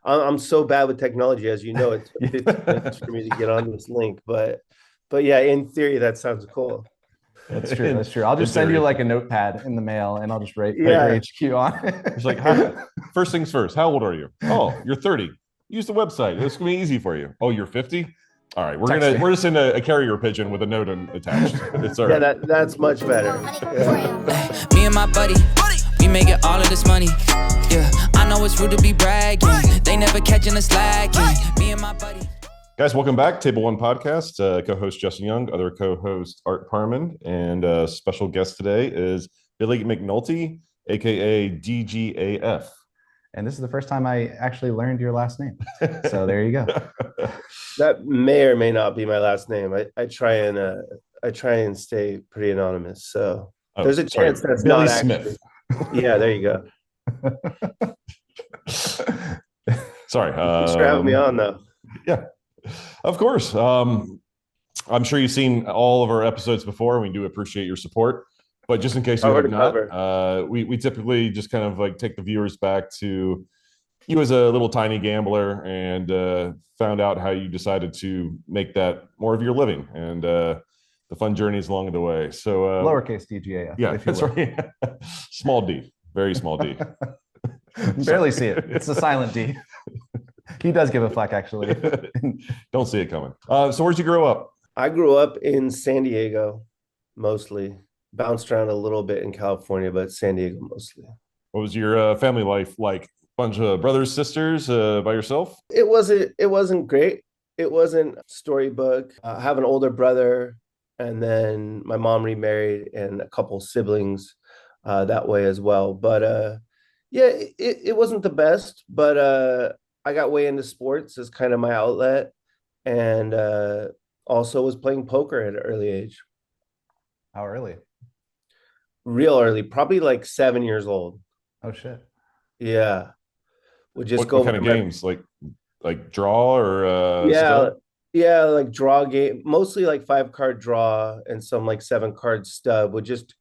I'm so bad with technology, as you know. It took 15 minutes for me to get on this link, but yeah, in theory, that sounds cool. That's true. in, That's true. I'll in just send you theory. like a notepad in the mail, and I'll just write your Yeah, HQ on It's it. like, first things first, how old are you? Oh, you're 30. Use the website. It's gonna be easy for you. Oh, you're 50? All right, Text me. we're just in a carrier pigeon with a note attached. It's all yeah, right. that's much better. Yeah. Me and my buddy, we making all of this money. Yeah, I know it's rude to be bragging. They never catching us slacking. Me and my buddy. Guys, welcome back. Table One Podcast. Co-host Justin Young, other co-host Art Parman, and special guest today is Billy McNulty, aka DGAF. And this is the first time I actually learned your last name. So there you go. That may or may not be my last name. I try and stay pretty anonymous. So there's a chance that's Billy not Smith. actually. Yeah, there you go. Sorry. Thanks for having me on, though. Yeah, of course. I'm sure you've seen all of our episodes before. We do appreciate your support. But just in case you have not, we typically just kind of like take the viewers back to you as a little tiny gambler and found out how you decided to make that more of your living and the fun journeys along the way. So lowercase DGAF. Yeah, that's right. Small d, very small d. Barely see it. It's a silent D. He does give a fuck, actually. Don't see it coming. So where'd you grow up? I grew up in San Diego, mostly. Bounced around a little bit in California, but San Diego mostly. What was your family life like? Bunch of brothers, sisters, by yourself? It wasn't great. It wasn't storybook. I have an older brother, and then my mom remarried, and a couple siblings that way as well. But yeah, it wasn't the best. But I got way into sports as kind of my outlet, and also was playing poker at an early age. How early? Real early, probably like 7 years old. Oh shit. Yeah. Would just what kind of games? Like draw or yeah, like draw game, mostly like 5-card draw and some like 7-card stub. Would just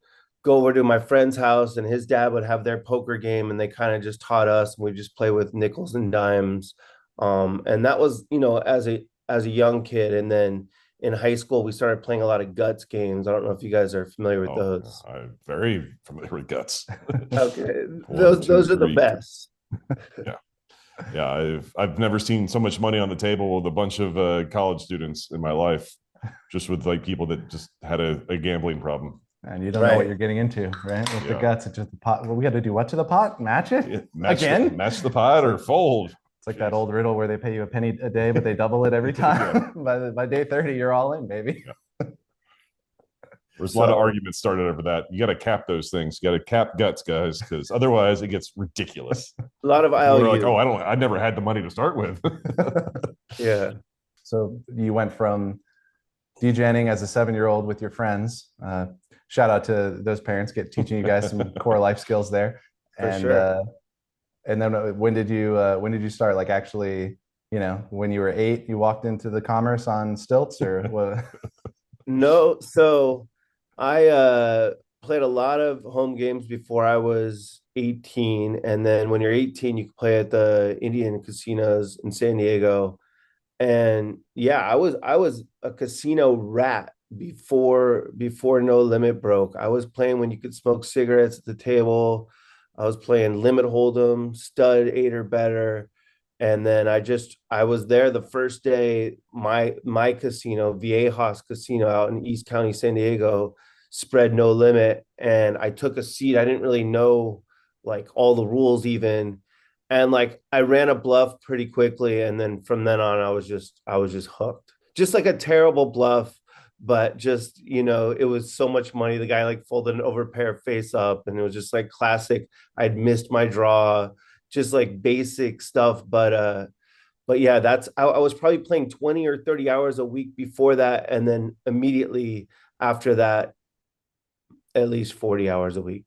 go over to my friend's house and his dad would have their poker game and they kind of just taught us and we just play with nickels and dimes. And that was, as a young kid. And then in high school, we started playing a lot of guts games. I don't know if you guys are familiar with those. I'm very familiar with guts. Okay. Those are the best. Yeah. I've never seen so much money on the table with a bunch of college students in my life, just with like people that just had a gambling problem. And you don't know what you're getting into, right? With the guts, it's just the pot. Well, we got to do what to the pot? Match it? Match the pot or fold. It's like that old riddle where they pay you a penny a day, but they double it every time. By day 30, you're all in, baby. Yeah. There's a lot of arguments started over that. You got to cap those things. You got to cap guts, guys, because otherwise it gets ridiculous. A lot of IOU. We're like, I never had the money to start with. Yeah. So you went from DJing as a 7-year-old with your friends. Shout out to those parents, teaching you guys some core life skills there. For sure. And then when did you start? Like actually, when you were 8, you walked into the commerce on stilts or what? No. So I played a lot of home games before I was 18. And then when you're 18, you can play at the Indian casinos in San Diego. And yeah, I was a casino rat before No Limit broke. I was playing when you could smoke cigarettes at the table. I was playing limit hold'em, stud 8 or better. And then I was there the first day, my casino, Viejas Casino out in East County, San Diego, spread No Limit. And I took a seat. I didn't really know like all the rules even. And like I ran a bluff pretty quickly. And then from then on, I was just hooked. Just like a terrible bluff, but just, it was so much money. The guy like folded an overpair face up and it was just like classic. I'd missed my draw, just like basic stuff. But yeah, I was probably playing 20 or 30 hours a week before that. And then immediately after that, at least 40 hours a week.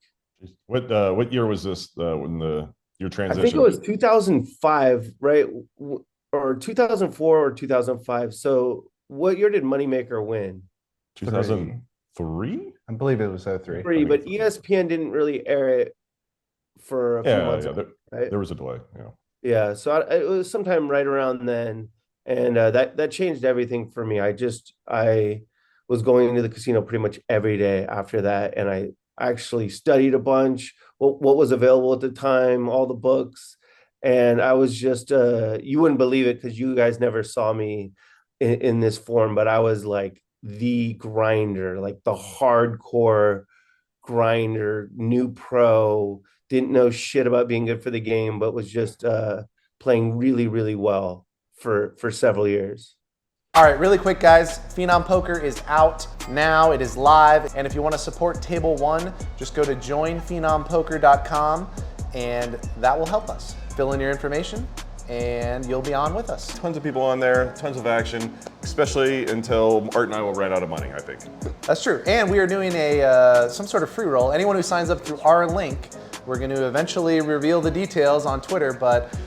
What year was this when your transition? I think it was 2005, right? Or 2004 or 2005. So what year did Moneymaker win? 2003? I believe it was 03. But ESPN didn't really air it for a few months. There was a delay. Yeah. Yeah, so it was sometime right around then, and that changed everything for me. I was going into the casino pretty much every day after that, and I actually studied a bunch, what was available at the time, all the books, and I was just you wouldn't believe it because you guys never saw me in this form, but I was like the grinder, like the hardcore grinder, new pro, didn't know shit about being good for the game, but was just playing really, really well for several years. All right, really quick, guys. Phenom Poker is out now. It is live. And if you want to support Table One, just go to joinphenompoker.com and that will help us. Fill in your information and you'll be on with us. Tons of people on there, tons of action, especially until Art and I will run out of money, I think. That's true. And we are doing some sort of free roll. Anyone who signs up through our link, we're going to eventually reveal the details on Twitter, but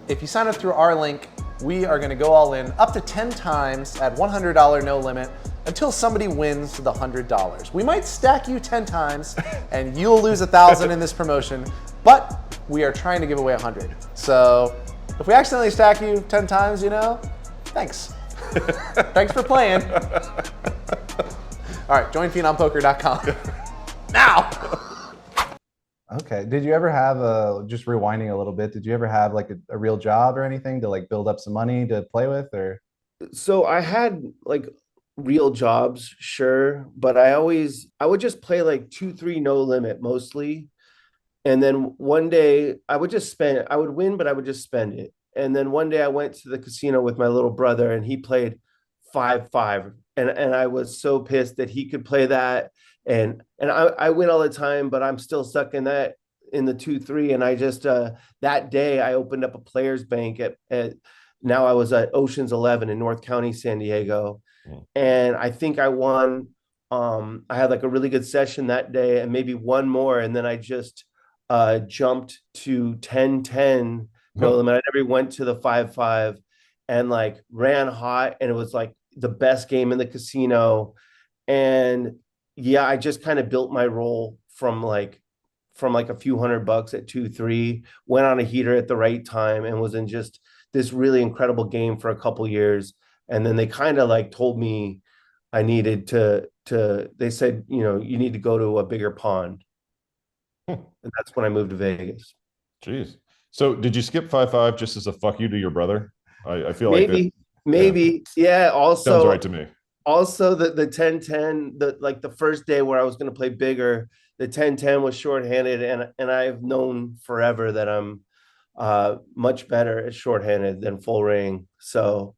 if you sign up through our link, we are going to go all in up to 10 times at $100 no limit until somebody wins the $100. We might stack you 10 times and you'll lose 1,000 in this promotion, but we are trying to give away 100. So if we accidentally stack you 10 times, thanks. Thanks for playing. All right, joinphenompoker.com. Now. Okay. Did you ever have just rewinding a little bit, did you ever have like a real job or anything to like build up some money to play with, or? So I had like real jobs, sure, but I would just play like 2-3 no limit mostly. And then one day I would win, but I would just spend it. And then one day I went to the casino with my little brother and he played 5-5. And I was so pissed that he could play that. And I win all the time, but I'm still stuck in the 2-3. And I just that day I opened up a players bank at now I was at Ocean's 11 in North County, San Diego. And I think I won. I had like a really good session that day and maybe one more. And then I just jumped to 10-10 no limit. I never went to the 5-5 and like ran hot. And it was like the best game in the casino. And yeah, I just kind of built my roll from like a few $100 at 2-3, went on a heater at the right time and was in just this really incredible game for a couple years. And then they kind of like told me I needed they said, you need to go to a bigger pond. And that's when I moved to Vegas. Jeez. So did you skip 5-5 just as a fuck you to your brother? I feel maybe. Yeah. Also, sounds right to me. Also, the 10-10, the first day where I was going to play bigger, the 10-10 was shorthanded, and I've known forever that I'm much better at shorthanded than full ring. So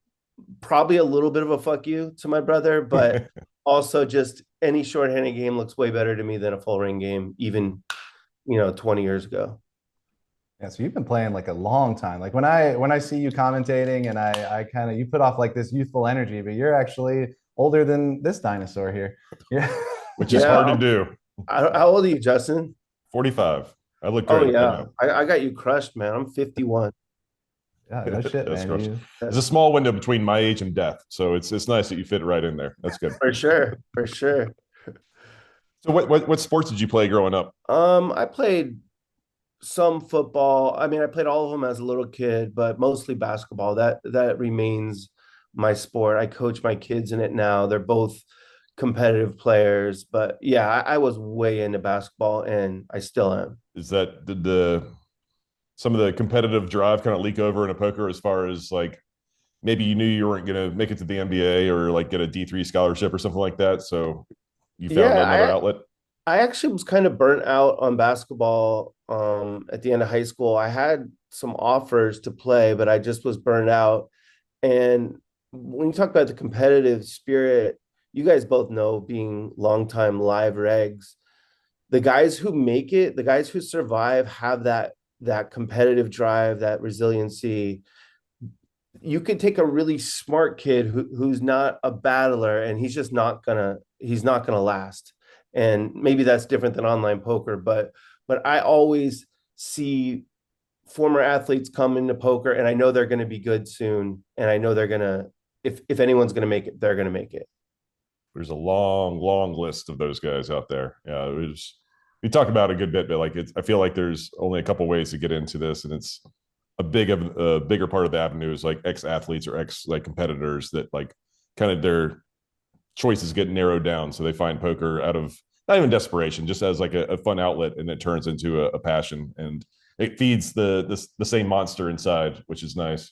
probably a little bit of a fuck you to my brother, but also just any shorthanded game looks way better to me than a full ring game, even 20 years ago. Yeah, so you've been playing like a long time. Like when I see you commentating and I kind of, you put off like this youthful energy, but you're actually older than this dinosaur here. Yeah. Which is hard to do. How old are you, Justin? 45. I look great. Oh, yeah. I got you crushed, man. I'm 51. Yeah, no shit, man. There's a small window between my age and death. So it's nice that you fit right in there. That's good. For sure. So what sports did you play growing up? I played some football. I mean, I played all of them as a little kid, but mostly basketball. That remains my sport. I coach my kids in it now. They're both competitive players, but yeah, I was way into basketball and I still am. Is that some of the competitive drive kind of leak over into poker as far as like maybe you knew you weren't going to make it to the NBA or like get a D3 scholarship or something like that, so you found another outlet? I actually was kind of burnt out on basketball at the end of high school. I had some offers to play, but I just was burned out. And when you talk about the competitive spirit, you guys both know, being longtime live regs, the guys who make it, the guys who survive have that competitive drive, that resiliency. You could take a really smart kid who's not a battler and he's not gonna last. And maybe that's different than online poker, but I always see former athletes come into poker and I know they're going to be good soon. And I know they're going to, if anyone's going to make it, they're going to make it. There's a long list of those guys out there. Yeah. We talked about it a good bit, but like I feel like there's only a couple ways to get into this, and it's a bigger part of the avenue is like ex-athletes or ex like competitors that like kind of their choices get narrowed down, so they find poker out of not even desperation, just as like a fun outlet, and it turns into a passion, and it feeds the same monster inside, which is nice.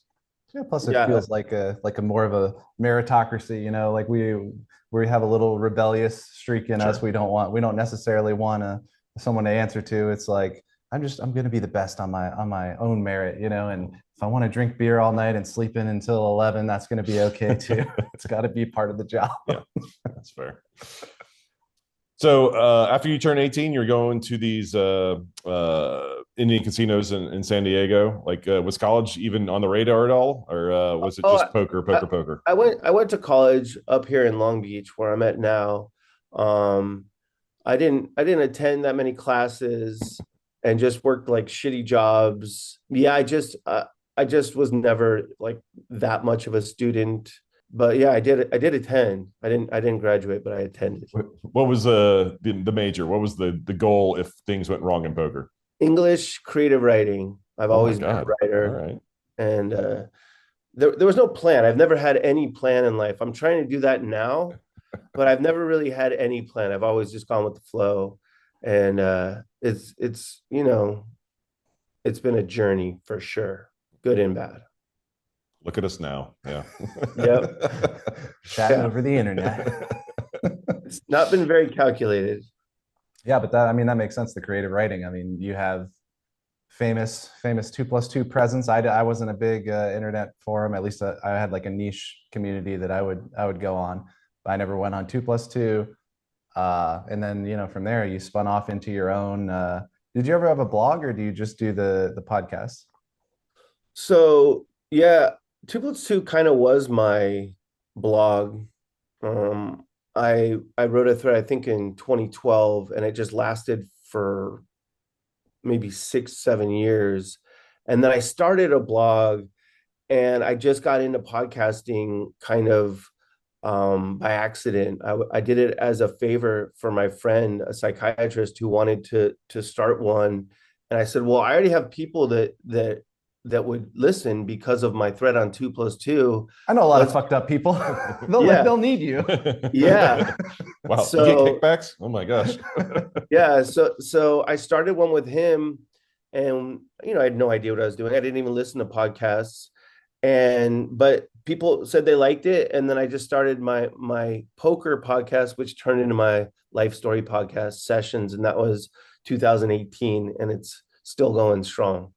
Yeah, plus it Yeah, feels like a more of a meritocracy, you know, like we have a little rebellious streak in us. Sure. We don't necessarily want someone to answer to. It's like I'm going to be the best on my own merit, you know, and if I want to drink beer all night and sleep in until 11, that's going to be okay too. It's got to be part of the job. Yeah, that's fair. So after you turn 18, you're going to these Indian casinos in San Diego. Like, was college even on the radar at all, or was it oh, just poker, poker, poker? I went to college up here in Long Beach, where I'm at now. Um, I didn't attend that many classes and just worked like shitty jobs. Yeah, I just was never like that much of a student. But yeah, I did attend. I didn't graduate, but I attended. What was the major? What was the goal if things went wrong in poker? English creative writing. I've Oh my always been a God! All writer, right. and there was no plan. I've never had any plan in life. I'm trying to do that now, but I've never really had any plan. I've always just gone with the flow, and it's you know, it's been a journey for sure, good and bad. Look at us now. Yeah. Yep. Chatting Yeah. over the internet. It's not been very calculated. Yeah, but that, I mean, that makes sense. The creative writing. I mean, you have famous 2+2 presence. I wasn't a big internet forum. At least I had like a niche community that I would go on. But I never went on 2+2. And then, you know, from there you spun off into your own. Did you ever have a blog, or do you just do the podcast? So yeah, 2+2 kind of was my blog. I wrote a thread I think in 2012, and it just lasted for maybe 6, 7 years, and then I started a blog, and I just got into podcasting kind of by accident. I did it as a favor for my friend, a psychiatrist who wanted to start one, and I said, "Well, I already have people that would listen because of my thread on 2+2. I know a lot of Let's fucked up people. yeah They'll need you. yeah." Wow. You get So kickbacks? Oh my gosh. yeah, so I started one with him, and you know I had no idea what I was doing. I didn't even listen to podcasts, and but people said they liked it, and then I just started my poker podcast, which turned into my life story podcast sessions, and that was 2018, and it's still going strong.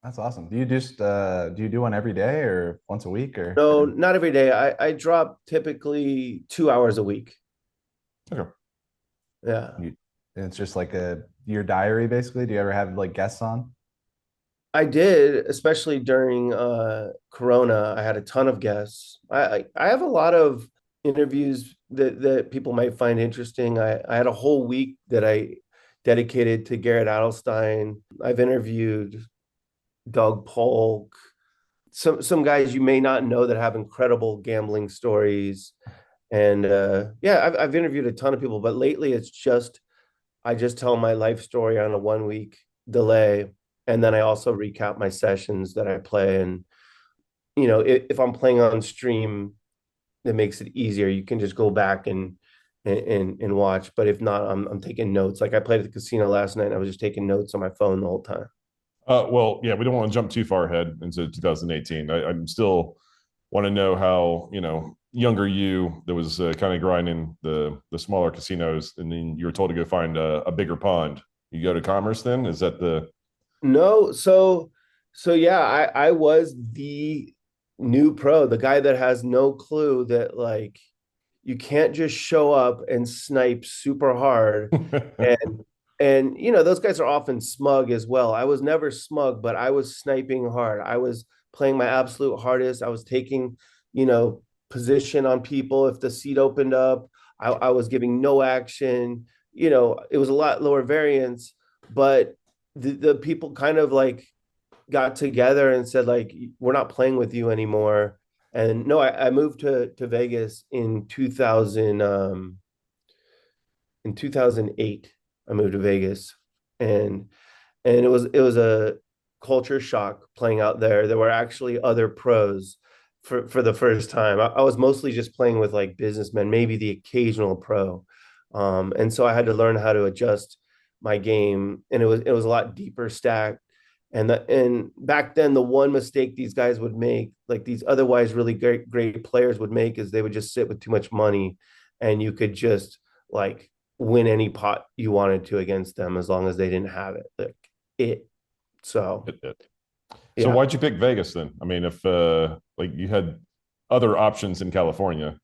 That's awesome. Do you do one every day or once a week or? No, not every day. I drop typically 2 hours a week. Okay. Yeah. And it's just like your diary basically. Do you ever have like guests on? I did, especially during Corona. I had a ton of guests. I have a lot of interviews that people might find interesting. I had a whole week that I dedicated to Garrett Adelstein. I've interviewed Doug Polk, some guys you may not know that have incredible gambling stories. And yeah, I've interviewed a ton of people, but lately it's just I just tell my life story on a 1 week delay, and then I also recap my sessions that I play. And you know, if I'm playing on stream, that makes it easier. You can just go back and watch. But if not, I'm taking notes. Like I played at the casino last night, and I was just taking notes on my phone the whole time. Well, yeah, we don't want to jump too far ahead into 2018. I'm still want to know how, you know, younger you that was kind of grinding the smaller casinos, and then you were told to go find a bigger pond. You go to Commerce then? Is that the No, so yeah, I was the new pro, the guy that has no clue that like you can't just show up and snipe super hard. and and you know those guys are often smug as well. I was never smug, but I was sniping hard. I was playing my absolute hardest. I was taking, you know, position on people if the seat opened up. I was giving no action. You know, it was a lot lower variance, but the people kind of like got together and said like we're not playing with you anymore. And no, I moved to Vegas in 2000 in 2008. I moved to Vegas, and it was culture shock playing out there. There were actually other pros for the first time. I was mostly just playing with like businessmen, maybe the occasional pro. And so I had to learn how to adjust my game, and it was a lot deeper stacked. And back then, the one mistake these guys would make, like these otherwise really great players would make, is they would just sit with too much money, and you could just like win any pot you wanted to against them as long as they didn't have it. Like it. So So why'd you pick Vegas then? I mean, if like you had other options in California.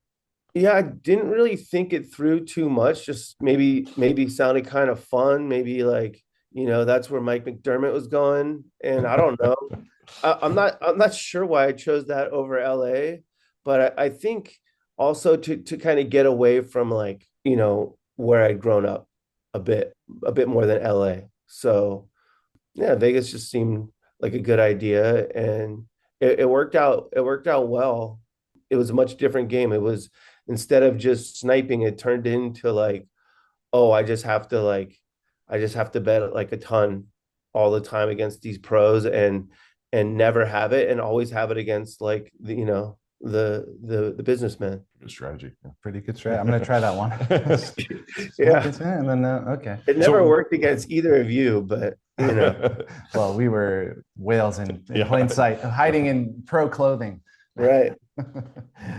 Yeah, I didn't really think it through too much. Just maybe sounded kind of fun. Maybe like, that's where Mike McDermott was going. And I don't know. I'm not sure why I chose that over LA, but I think also to kind of get away from like, where I'd grown up a bit more than LA. So yeah, Vegas just seemed like a good idea, and it worked out. It worked out well. It was a much different game. It was, instead of just sniping, it turned into like, oh, I just have to bet like a ton all the time against these pros, and never have it, and always have it against like the businessman. Good strategy. Yeah. Pretty good strategy. I'm gonna try that one. Yeah. And then okay. It never worked against either of you, but Well, we were whales in plain sight, hiding in pro clothing. Right.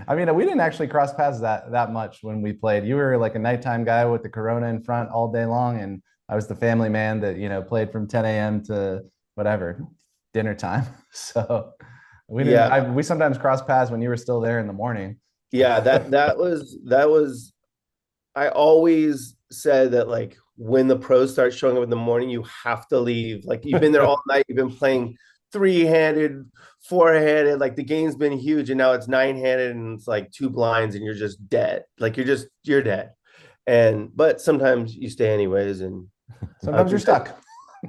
I mean, we didn't actually cross paths that much when we played. You were like a nighttime guy with the Corona in front all day long, and I was the family man that played from 10 a.m. to whatever dinner time. So we didn't. Yeah. We sometimes cross paths when you were still there in the morning. Yeah, that was. I always said that like when the pros start showing up in the morning, you have to leave. Like you've been there all night. You've been playing three-handed, four-handed, like the game's been huge, and now it's nine-handed, and it's like two blinds, and you're just dead. Like you're dead. But sometimes you stay anyways, and sometimes you're stuck.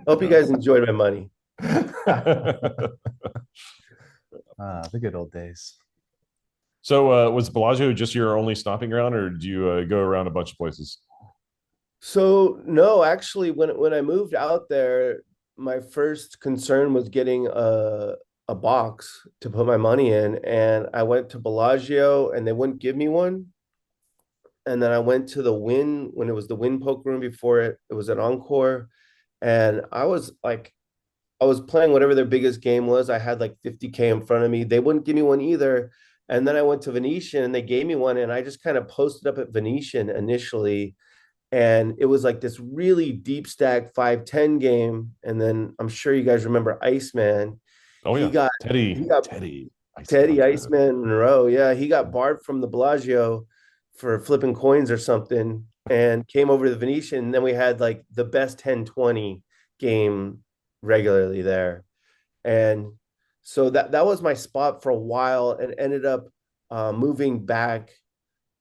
Hope you guys enjoyed my money. The good old days. So was Bellagio just your only stomping ground, or did you go around a bunch of places? So no, actually, when I moved out there, my first concern was getting a box to put my money in, and I went to Bellagio, and they wouldn't give me one. And then I went to the Wynn, when it was the Wynn Poke Room before it was at Encore, and I was playing whatever their biggest game was. I had like 50K in front of me. They wouldn't give me one either. And then I went to Venetian, and they gave me one, and I just kind of posted up at Venetian initially. And it was like this really deep stack 5-10 game. And then I'm sure you guys remember Iceman. Oh, yeah. Teddy Iceman Monroe. Yeah, he got barred from the Bellagio for flipping coins or something, and came over to the Venetian. And then we had like the best 10-20 game regularly there. And so that was my spot for a while, and ended up moving back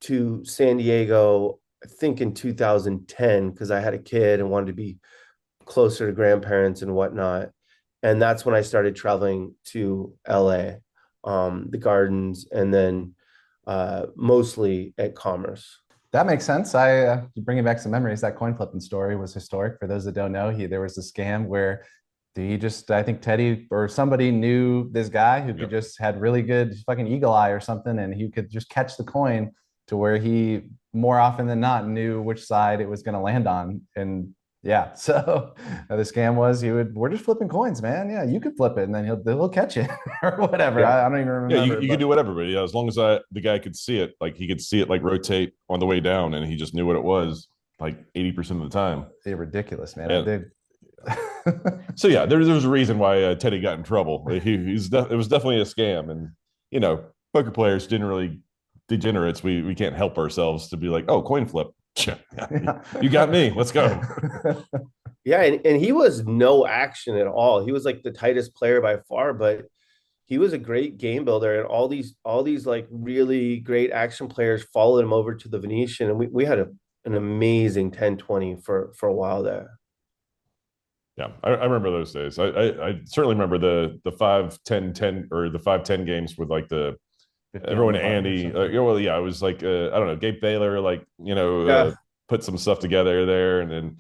to San Diego, I think in 2010, because I had a kid and wanted to be closer to grandparents and whatnot. And that's when I started traveling to LA, the Gardens, and then mostly at Commerce. That makes sense. Bringing back some memories. That coin flipping story was historic. For those that don't know, there was a scam where I think Teddy or somebody knew this guy who could just had really good fucking eagle eye or something, and he could just catch the coin to where he more often than not knew which side it was going to land on. And yeah, so the scam was we're just flipping coins, man. Yeah, you could flip it, and then he'll catch it or whatever. Yeah. I don't even remember. Yeah, you could do whatever, but yeah, as long as the guy could see it, like he could see it like rotate on the way down, and he just knew what it was like 80% of the time. They're ridiculous, man. So yeah, there was a reason why Teddy got in trouble. It was definitely a scam, and poker players didn't really degenerates. We can't help ourselves to be like, oh, coin flip. You got me. Let's go. Yeah, and he was no action at all. He was like the tightest player by far, but he was a great game builder, and all these like really great action players followed him over to the Venetian, and we had an amazing 10-20 for a while there. Yeah, I remember those days. I certainly remember the 5-10-10 or the 5-10 games with like the everyone, Andy. Well, yeah, it was like I don't know, Gabe Baylor, like put some stuff together there, and then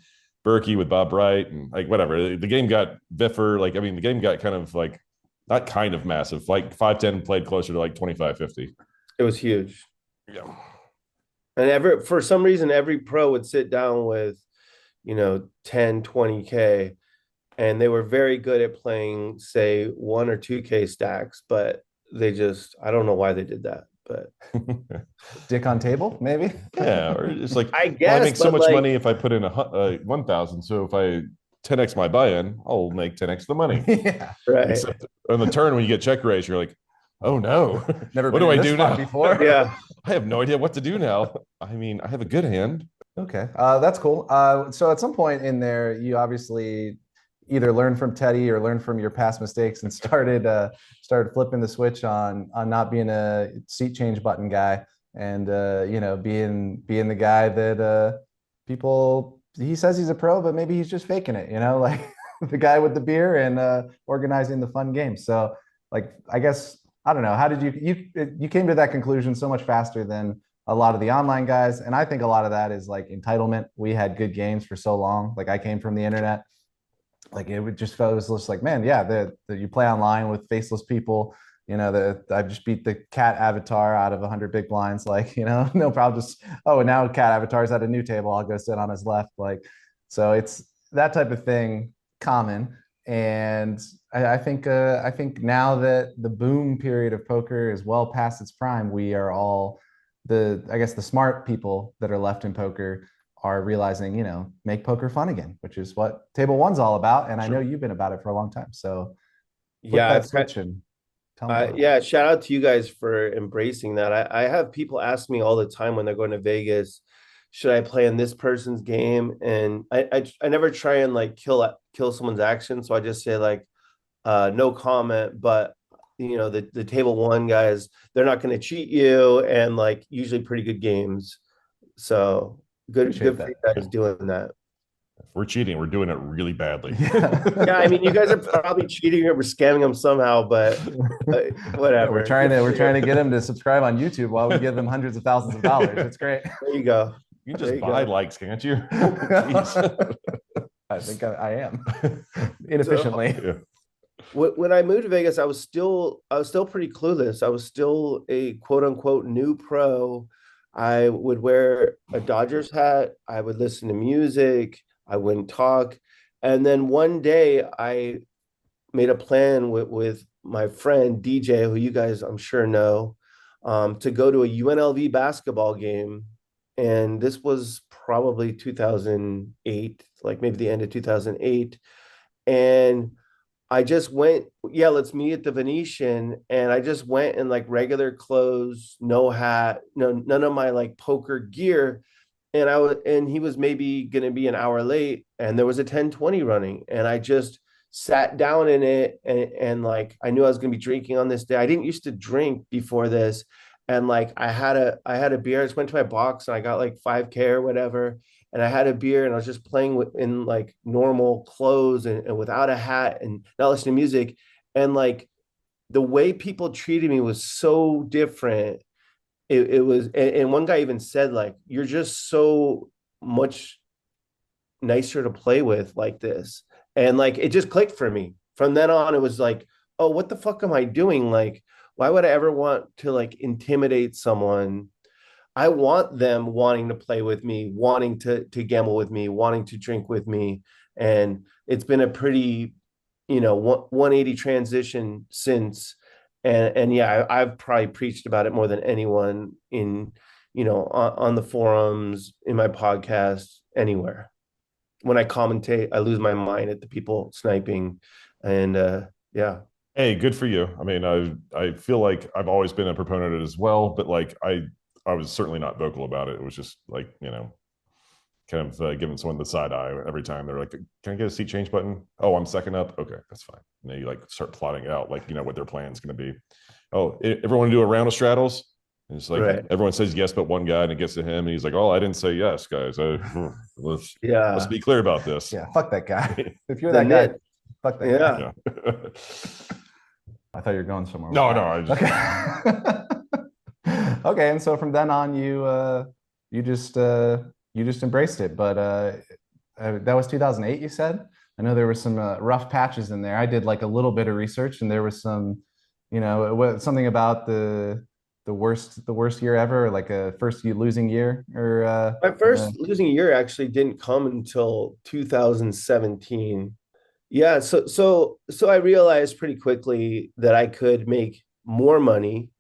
Berkey with Bob Wright and like whatever. The game got Biffer. Like, I mean, the game got kind of like, not kind of massive, like 5-10 played closer to like 25-50. It was huge. Yeah. And for some reason, every pro would sit down with, 10, 20K, and they were very good at playing, say, 1 or 2K stacks, but I don't know why they did that, but dick on table, maybe. Yeah, or it's like, I guess, well, I make so much money if I put in a 1,000. So if I 10x my buy-in, I'll make 10x the money. Yeah, right. Except on the turn when you get check raised, you're like, oh no, never. What do I do now? Before? Yeah, I have no idea what to do now. I mean, I have a good hand. Okay, that's cool. So at some point in there, you obviously either learned from Teddy or learned from your past mistakes and started flipping the switch on not being a seat change button guy, and being the guy that people, he says he's a pro, but maybe he's just faking it, like the guy with the beer and organizing the fun games. So like, I guess, I don't know, how did you came to that conclusion so much faster than a lot of the online guys? And I think a lot of that is like entitlement. We had good games for so long. Like, I came from the internet. Like, it was just like, man, yeah, that you play online with faceless people, I just beat the cat avatar out of 100 big blinds. Like, no problem. Just, oh, and now cat avatar's at a new table. I'll go sit on his left. Like, so it's that type of thing common. And I think now that the boom period of poker is well past its prime, we are all the smart people that are left in poker are realizing, make poker fun again, which is what Table One's all about. And sure. I know you've been about it for a long time. So yeah, yeah, shout out to you guys for embracing that. I have people ask me all the time when they're going to Vegas, should I play in this person's game? And I never try and like kill someone's action. So I just say like, no comment, but the Table One guys, they're not going to cheat you, and like usually pretty good games. So good for you guys doing that. If we're cheating, we're doing it really badly. Yeah, I mean, you guys are probably cheating or we're scamming them somehow, but whatever. We're trying to get them to subscribe on YouTube while we give them hundreds of thousands of dollars. It's great. There you go. You can just buy likes, can't you? I think I am inefficiently. Yeah. When I moved to Vegas, I was still pretty clueless. I was still a quote unquote new pro. I would wear a Dodgers hat. I would listen to music. I wouldn't talk. And then one day I made a plan with my friend DJ, who you guys I'm sure know, to go to a UNLV basketball game. And this was probably 2008, like maybe the end of 2008. And I just went, yeah, let's meet at the Venetian. And I just went in like regular clothes, no hat, none of my like poker gear. And he was maybe going to be an hour late, and there was a 10-20 running. And I just sat down in it. And like, I knew I was going to be drinking on this day. I didn't used to drink before this. And like, I had a beer. I just went to my box and I got like 5K or whatever. And I had a beer and I was just playing in like normal clothes and without a hat and not listening to music. And like the way people treated me was so different. It was, and one guy even said like, you're just so much nicer to play with like this. And like, it just clicked for me. From then on, it was like, oh, what the fuck am I doing? Like, why would I ever want to like intimidate someone? I want them wanting to play with me, wanting to gamble with me, wanting to drink with me. And it's been a pretty, 180 transition since. And yeah, I've probably preached about it more than anyone in, on the forums, in my podcast, anywhere. When I commentate, I lose my mind at the people sniping. And yeah. Hey, good for you. I mean, I feel like I've always been a proponent of it as well, but like I was certainly not vocal about it. It was just like, kind of giving someone the side eye every time. They're like, can I get a seat change button? Oh, I'm second up. Okay, that's fine. And then you like start plotting out like, what their plan's going to be. Oh, everyone do a round of straddles? And it's like, right. Everyone says yes, but one guy, and it gets to him. And he's like, oh, I didn't say yes, guys. Let's be clear about this. Yeah, fuck that guy. If you're that guy, fuck that guy. Yeah. I thought you were going somewhere. No, I just... Okay. Okay, and so from then on, you just embraced it. But That was 2008, you said? I know there were some rough patches in there. I did like a little bit of research, and there was some, something about the worst year ever, like a losing year, or My first losing year actually didn't come until 2017. Yeah, so I realized pretty quickly that I could make more money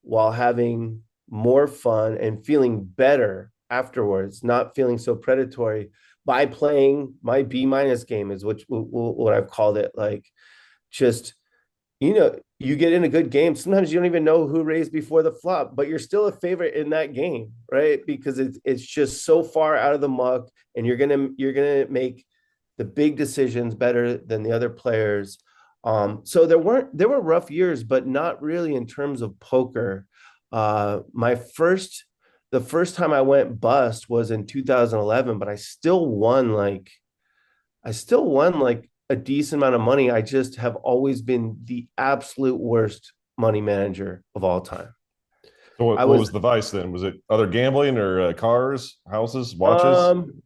while having more fun and feeling better afterwards, not feeling so predatory by playing my B minus game is what I've called it. Like just you get in a good game. Sometimes you don't even know who raised before the flop, but you're still a favorite in that game, right? Because it's just so far out of the muck, and you're gonna make the big decisions better than the other players. So there were rough years, but not really in terms of poker. The first time I went bust was in 2011, but I still won like a decent amount of money. I just have always been the absolute worst money manager of all time. So I what was was the vice then? Was it other gambling or cars, houses, watches? um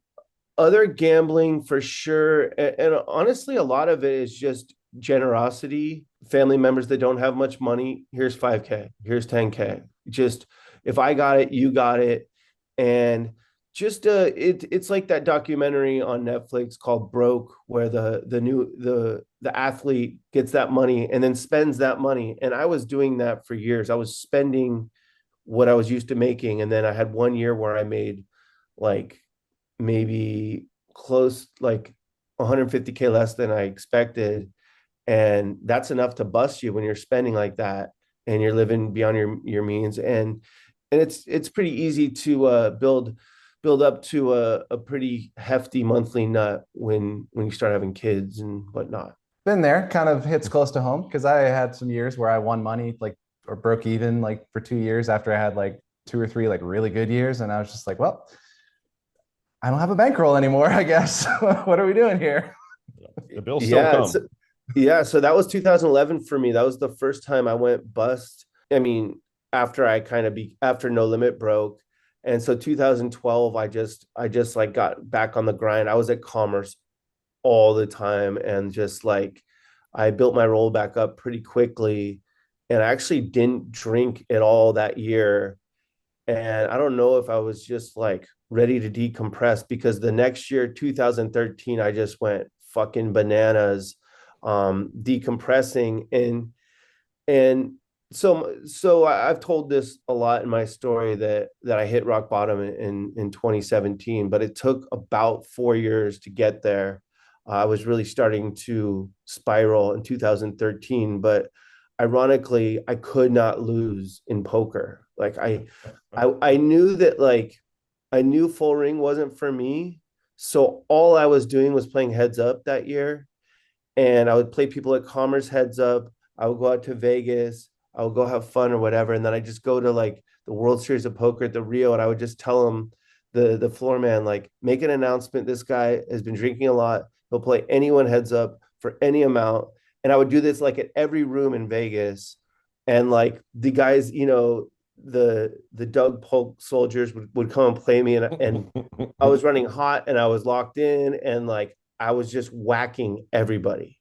other gambling for sure. And honestly, a lot of it is just generosity. Family members that don't have much money, here's 5K, here's 10K. Just if I got it, you got it. And just it's like that documentary on Netflix called Broke, where the athlete gets that money and then spends that money. And I was doing that for years. I was spending what I was used to making. And then I had one year where I made like maybe close like 150K less than I expected. And that's enough to bust you when you're spending like that and you're living beyond your means. And it's pretty easy to build up to a pretty hefty monthly nut when you start having kids and whatnot. Been there, kind of hits close to home because I had some years where I won money like or broke even like for 2 years after I had like two or three like really good years, and I was just like, well, I don't have a bankroll anymore, I guess. What are we doing here? The bills still Yeah, come. yeah. So that was 2011 for me. That was the first time I went bust. I mean, after No Limit broke. And so 2012, I just like got back on the grind. I was at Commerce all the time and just like I built my roll back up pretty quickly. And I actually didn't drink at all that year. And I don't know if I was just like ready to decompress because the next year, 2013, I just went fucking bananas, decompressing. And so I've told this a lot in my story that I hit rock bottom in 2017, but it took about 4 years to get there. I was really starting to spiral in 2013, but ironically, I could not lose in poker. Like I knew that like I knew full ring wasn't for me. So all I was doing was playing heads up that year. And I would play people at Commerce heads up. I would go out to Vegas. I would go have fun or whatever. And then I just go to like the World Series of Poker at the Rio. And I would just tell him, the floor man, like, make an announcement. This guy has been drinking a lot. He'll play anyone heads up for any amount. And I would do this like at every room in Vegas. And like the guys, the Doug Polk soldiers would come and play me. And I was running hot and I was locked in. And like I was just whacking everybody.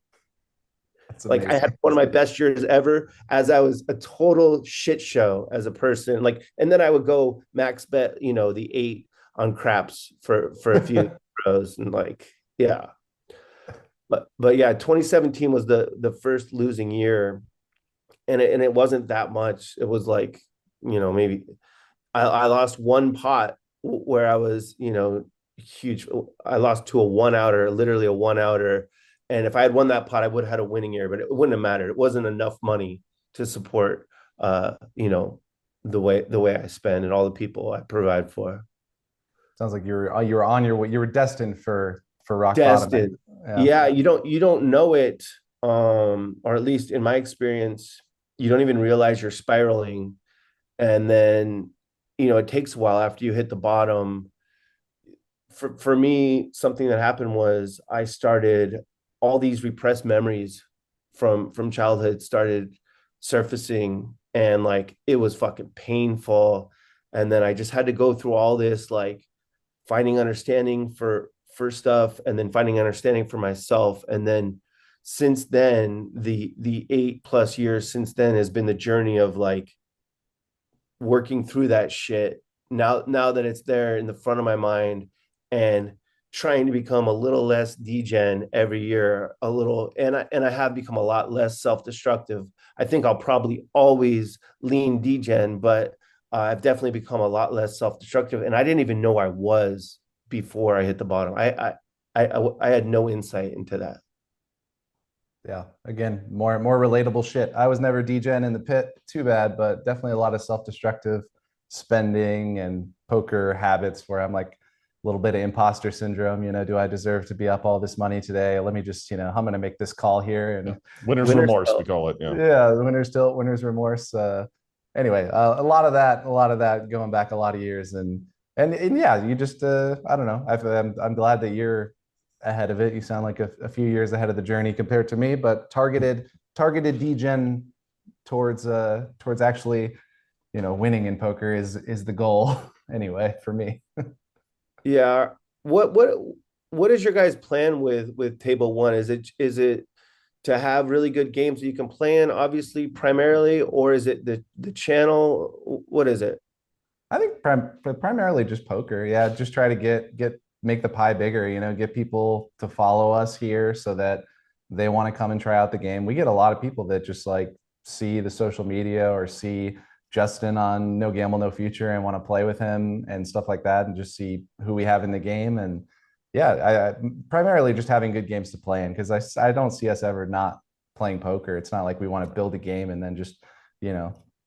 That's Like I had amazing. one of my best years ever as I was a total shit show as a person. Like, and then I would go max bet, the 8 on craps for a few rows and like, yeah. But yeah, 2017 was the first losing year, and it wasn't that much. It was like, maybe I lost one pot where I was, huge. I lost to a one outer, literally a one outer. And if I had won that pot, I would have had a winning year, but it wouldn't have mattered. It wasn't enough money to support, the way I spend and all the people I provide for. Sounds like you were on your way. You were destined for rock bottom. Destined. Yeah. Yeah, you don't know it, or at least in my experience, you don't even realize you're spiraling, and then it takes a while after you hit the bottom. For me, something that happened was I started all these repressed memories from childhood started surfacing, and like it was fucking painful. And then I just had to go through all this like finding understanding for stuff and then finding understanding for myself. And then since then, the 8+ years since then has been the journey of like working through that shit. Now that it's there in the front of my mind, and trying to become a little less degen every year, a little, and I have become a lot less self-destructive. I think I'll probably always lean degen, but I've definitely become a lot less self-destructive, and I didn't even know I was before I hit the bottom. I had no insight into that. Yeah, again, more relatable shit. I was never degen in the pit, too bad, but definitely a lot of self-destructive spending and poker habits where I'm like a little bit of imposter syndrome. Do I deserve to be up all this money today? Let me just, I'm going to make this call here. And winner's remorse, we call it. Yeah, winner's remorse. Anyway, a lot of that going back a lot of years, and yeah, you just I don't know. I'm glad that you're ahead of it. You sound like a few years ahead of the journey compared to me, but targeted degen towards actually, winning in poker is the goal anyway for me. Yeah. What is your guys' plan with Table One? Is it to have really good games that you can play in, obviously, primarily, or is it the channel? What is it? I think primarily just poker. Yeah, just try to make the pie bigger, get people to follow us here so that they want to come and try out the game. We get a lot of people that just like see the social media or see Justin on No Gamble, No Future and want to play with him and stuff like that, and just see who we have in the game. And yeah, I primarily just having good games to play in, because I don't see us ever not playing poker. It's not like we want to build a game and then just,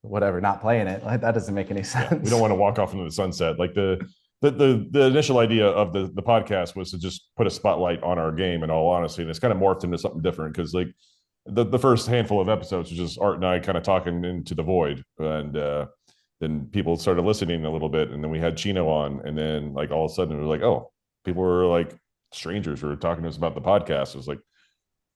whatever, not playing it. Like, that doesn't make any sense. Yeah, we don't want to walk off into the sunset. Like the initial idea of the podcast was to just put a spotlight on our game, in all honesty, and it's kind of morphed into something different, because like the first handful of episodes was just Art and I kind of talking into the void, and then people started listening a little bit, and then we had Chino on, and then like all of a sudden it was like, oh, people were like strangers who were talking to us about the podcast. It was like,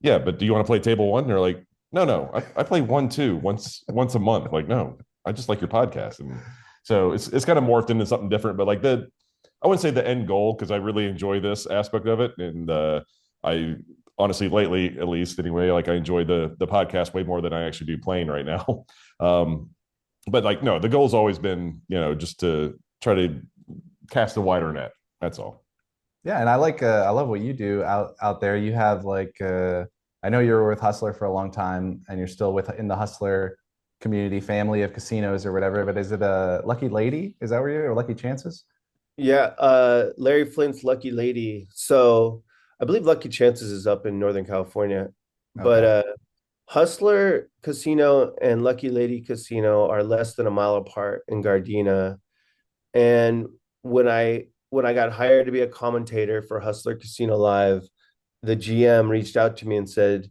yeah, but do you want to play Table One? And they're like, no, I play 1-2 once a month. Like, no, I just like your podcast. And so it's kind of morphed into something different, but like I wouldn't say the end goal, because I really enjoy this aspect of it. And I honestly, lately, at least anyway, like I enjoy the podcast way more than I actually do playing right now. But like, no, the goal's always been, just to try to cast a wider net. That's all. Yeah. And I love what you do out there. You have like, I know you were with Hustler for a long time, and you're still in the Hustler community family of casinos or whatever, but is it a Lucky Lady? Is that where you're, or Lucky Chances? Yeah, Larry Flint's Lucky Lady. So I believe Lucky Chances is up in Northern California, but Hustler Casino and Lucky Lady Casino are less than a mile apart in Gardena. And when I got hired to be a commentator for Hustler Casino Live, the GM reached out to me and said,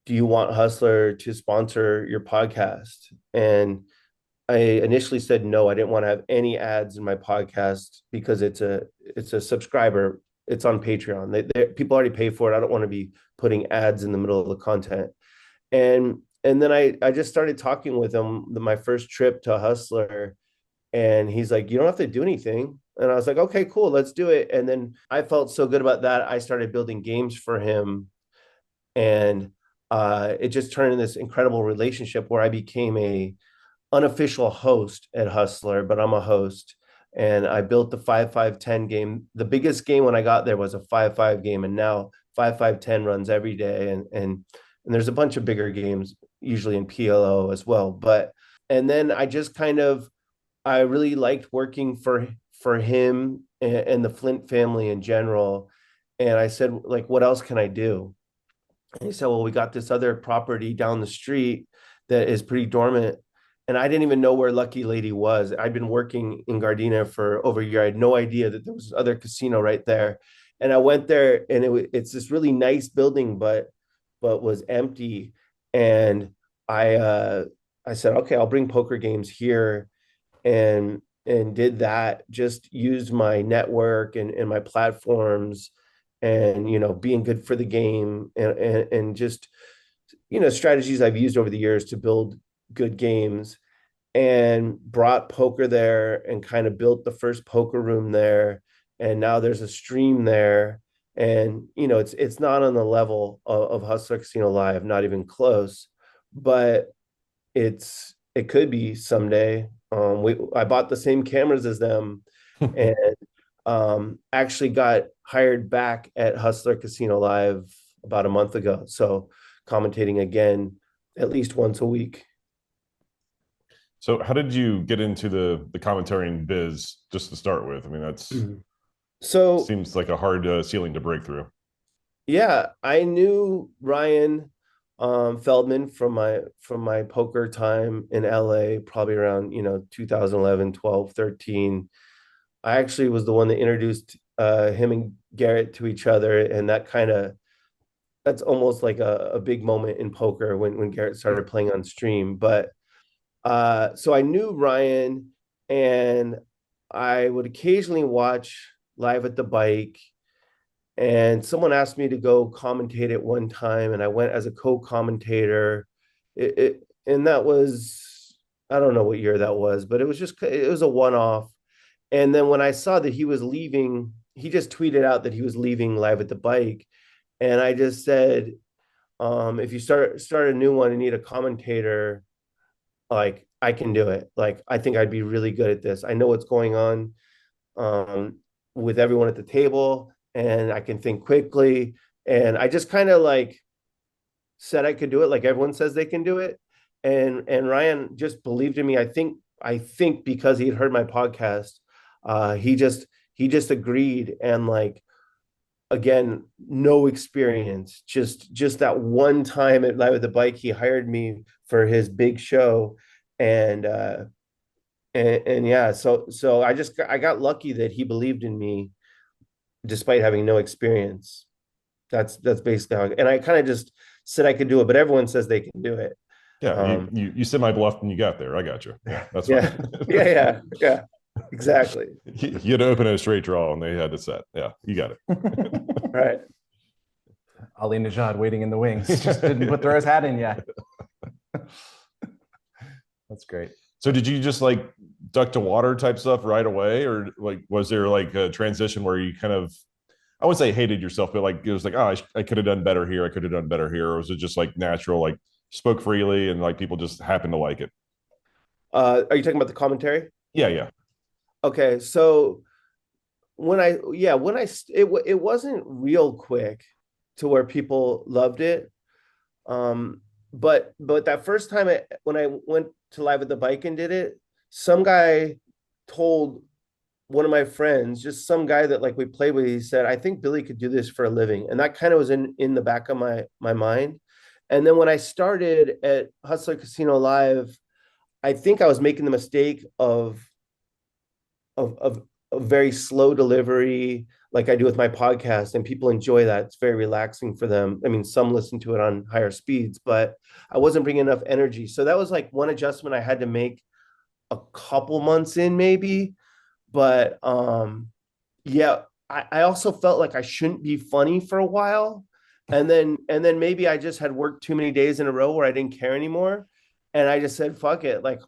do you want Hustler to sponsor your podcast? And I initially said no. I didn't want to have any ads in my podcast, because it's a subscriber. It's on Patreon. People already pay for it. I don't want to be putting ads in the middle of the content. And then I just started talking with him my first trip to Hustler, and he's like, you don't have to do anything. And I was like, okay, cool, let's do it. And then I felt so good about that, I started building games for him. And it just turned into this incredible relationship where I became a unofficial host at Hustler, but I'm a host. And I built the 5-5-10 game. The biggest game when I got there was a 5-5 game, and now 5-5-10 runs every day. And there's a bunch of bigger games, usually in PLO as well. And then I really liked working for him and the Flint family in general. And I said, like, what else can I do? And he said, well, we got this other property down the street that is pretty dormant. And I didn't even know where Lucky Lady was. I'd been working in Gardena for over a year. I had no idea that there was other casino right there. And I went there, and it's this really nice building, but was empty. And I said, okay, I'll bring poker games here, and did that. Just used my network and my platforms, and being good for the game, and just strategies I've used over the years to build good games, and brought poker there, and kind of built the first poker room there. And now there's a stream there, And it's not on the level of Hustler Casino Live, not even close, but it could be someday. I bought the same cameras as them, and actually got hired back at Hustler Casino Live about a month ago. So commentating again at least once a week. So how did you get into the commentating biz just to start with? I mean, that's so seems like a hard ceiling to break through. Yeah, I knew Ryan Feldman from my poker time in LA, probably around 2011, 12, 13. I actually was the one that introduced him and Garrett to each other, and that's almost like a big moment in poker when Garrett started playing on stream. But so I knew Ryan, and I would occasionally watch Live at the Bike. And someone asked me to go commentate it one time, and I went as a co-commentator. And that was, I don't know what year that was, but it was a one-off. And then when I saw that he was leaving, he just tweeted out that he was leaving Live at the Bike. And I just said, if you start a new one and need a commentator, like, I can do it. Like, I think I'd be really good at this. I know what's going on with everyone at the table, and I can think quickly. And I just kind of like said I could do it, like everyone says they can do it. And Ryan just believed in me. I think because he'd heard my podcast, he just agreed. And like, again, no experience, just that one time at Live at the Bike, he hired me for his big show. And yeah, so I got lucky that he believed in me despite having no experience. That's basically how, and I kind of just said I could do it, but everyone says they can do it. Yeah, you semi bluffed and you got there. I got you. Yeah, that's yeah, fine. yeah, exactly. You had to open a straight draw and they had to set. Yeah, you got it. Right. Ali Najad waiting in the wings, just didn't throw his hat in yet. That's great. So did you just like duck to water type stuff right away, or like was there like a transition where you kind of, I wouldn't say hated yourself, but like it was like, oh, I could have done better here, I could have done better here, or was it just like natural, like spoke freely and like people just happened to like it? Are you talking about the commentary? Yeah. Okay, so it wasn't real quick to where people loved it. But that first time when I went to Live at the Bike and did it, some guy told one of my friends, just some guy that like we played with, he said, I think Billy could do this for a living. And that kind of was in the back of my mind. And then when I started at Hustler Casino Live, I think I was making the mistake of a very slow delivery, like I do with my podcast, and people enjoy that. It's very relaxing for them. I mean, some listen to it on higher speeds, but I wasn't bringing enough energy. So that was like one adjustment I had to make a couple months in maybe. But yeah, I also felt like I shouldn't be funny for a while. And then maybe I just had worked too many days in a row where I didn't care anymore. And I just said, fuck it. Like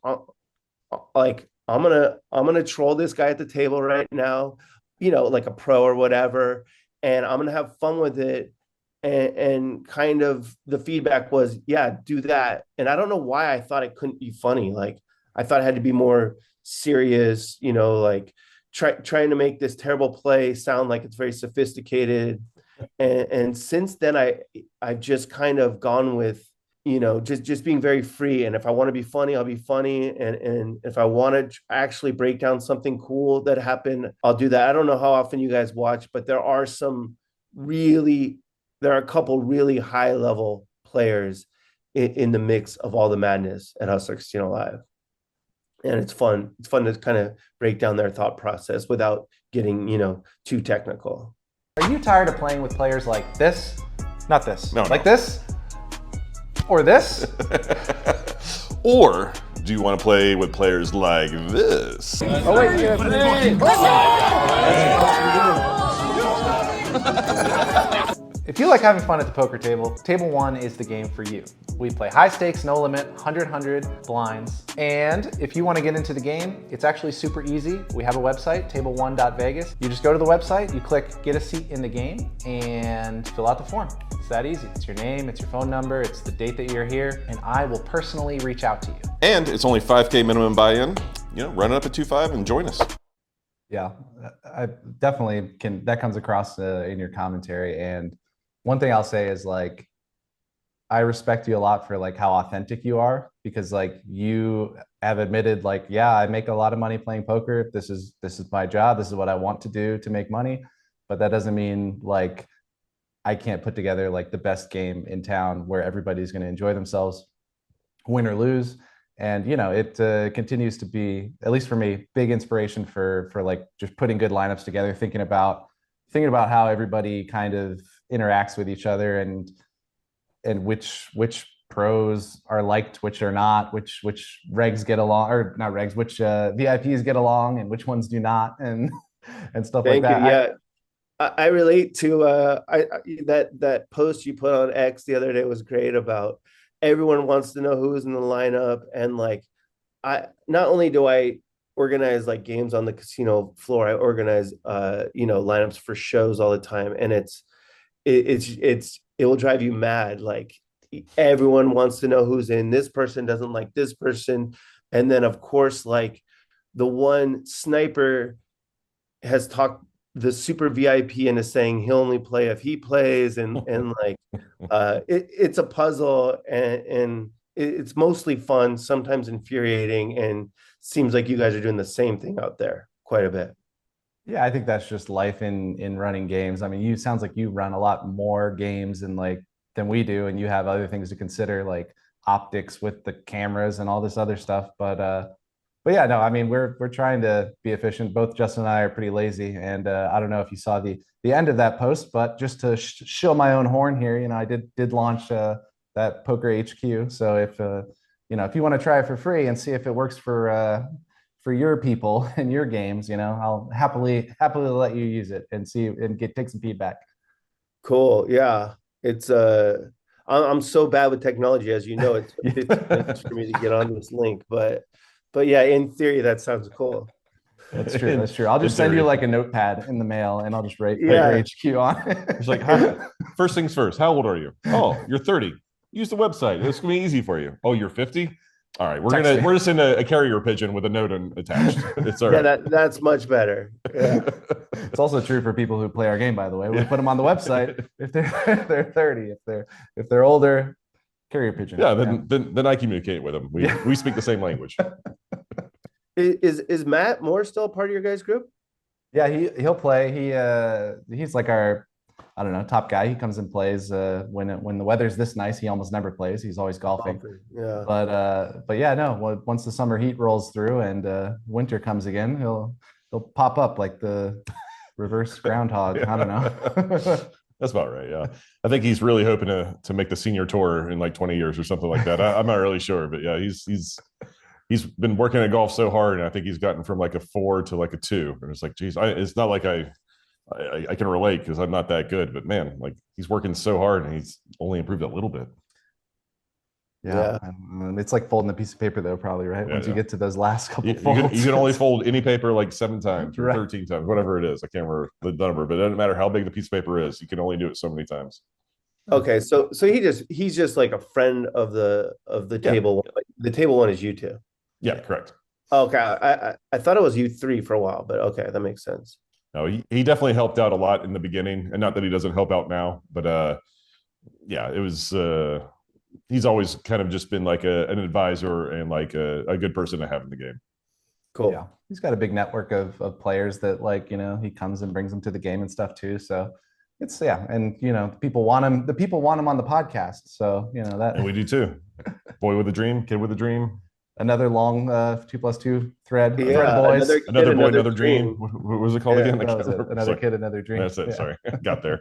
I'm gonna troll this guy at the table right now, like a pro or whatever, and I'm gonna have fun with it. And kind of the feedback was, yeah, do that. And I don't know why I thought it couldn't be funny. Like I thought it had to be more serious, like trying to make this terrible play sound like it's very sophisticated. And since then I've just kind of gone with, just being very free. And if I want to be funny, I'll be funny. And if I want to actually break down something cool that happened, I'll do that. I don't know how often you guys watch, but there are a couple really high level players in the mix of all the madness at Hustler Casino Live. And it's fun. It's fun to kind of break down their thought process without getting, too technical. Are you tired of playing with players like this? Not this. No. This? Or this? Or do you want to play with players like this? Oh, wait. If you like having fun at the poker table, Table 1 is the game for you. We play high stakes, no limit, 100 blinds. And if you want to get into the game, it's actually super easy. We have a website, table1.vegas. You just go to the website, you click get a seat in the game, and fill out the form. It's that easy. It's your name, it's your phone number, it's the date that you're here, and I will personally reach out to you. And it's only $5K minimum buy-in. Run it up at 2.5 and join us. Yeah, I definitely can. That comes across in your commentary. And one thing I'll say is like, I respect you a lot for like how authentic you are, because like you have admitted like, yeah, I make a lot of money playing poker. This is my job. This is what I want to do to make money. But that doesn't mean like I can't put together like the best game in town where everybody's going to enjoy themselves, win or lose. And it continues to be, at least for me, big inspiration for like just putting good lineups together, thinking about how everybody kind of interacts with each other, and which pros are liked, which are not, which regs get along, or not regs, which VIPs get along, and which ones do not, and stuff like that. Yeah, I relate to that post you put on X the other day was great about everyone wants to know who's in the lineup. And like, not only do I organize like games on the casino floor, I organize lineups for shows all the time, and it will drive you mad. Like, everyone wants to know who's in. This person doesn't like this person, and then of course like the one sniper has talked the super VIP into saying he'll only play if he plays, and like it's a puzzle, and it's mostly fun, sometimes infuriating, and seems like you guys are doing the same thing out there quite a bit. Yeah, I think that's just life in running games. I mean, sounds like you run a lot more games than we do, and you have other things to consider like optics with the cameras and all this other stuff. But yeah, no, I mean, we're trying to be efficient. Both Justin and I are pretty lazy, and I don't know if you saw the end of that post, but just to show my own horn here, I did launch that Poker HQ. So if if you want to try it for free and see if it works for your people and your games, I'll happily let you use it and see and take some feedback. Cool. Yeah, it's I'm so bad with technology, as you know. It's 15 minutes for me to get on this link, but yeah, in theory, that sounds cool. That's true. I'll just send you like a notepad in the mail, and I'll just write your HQ on it. It's like, first things first, how old are you? Oh, you're 30. Use the website. It's gonna be easy for you. Oh, you're 50. All right, we're just in a carrier pigeon with a note attached. It's all right. Yeah, that's much better. Yeah. It's also true for people who play our game, by the way. We put them on the website if they're 30. If they're older, carrier pigeon. Yeah, then I communicate with them. We speak the same language. Is Matt Moore still a part of your guys' group? Yeah, he'll play. He's like our, I don't know, top guy. He comes and plays when the weather's this nice. He almost never plays. He's always golfing. Yeah. But yeah, no. Once the summer heat rolls through and winter comes again, he'll pop up like the reverse groundhog. Yeah. I don't know. That's about right. Yeah, I think he's really hoping to make the senior tour in like 20 years or something like that. I'm not really sure, but yeah, he's been working at golf so hard, and I think he's gotten from like a 4 to like a 2. And it's like, geez, it's not like I can relate because I'm not that good, but man, like he's working so hard and he's only improved a little bit. Yeah. It's like folding a piece of paper though, probably, right? Once you get to those last couple folds. You can only fold any paper like 7 times or 13 times, whatever it is. I can't remember the number, but it doesn't matter how big the piece of paper is. You can only do it so many times. Okay, so he's just like a friend of the table one. Like, the table one is you two. Yeah, correct. Okay, I thought it was you 3 for a while, but okay, that makes sense. No, he definitely helped out a lot in the beginning, and not that he doesn't help out now, but yeah, it was he's always kind of just been like an advisor and like a good person to have in the game. Cool. Yeah, he's got a big network of players that like he comes and brings them to the game and stuff too. So it's and people want him. The people want him on the podcast. So that, and we do too. Boy with a dream, kid with a dream. Another long 2+2 thread. Yeah, thread boys. Another boy, another dream. What was it called again? Another kid, another dream. That's it. Sorry, got there.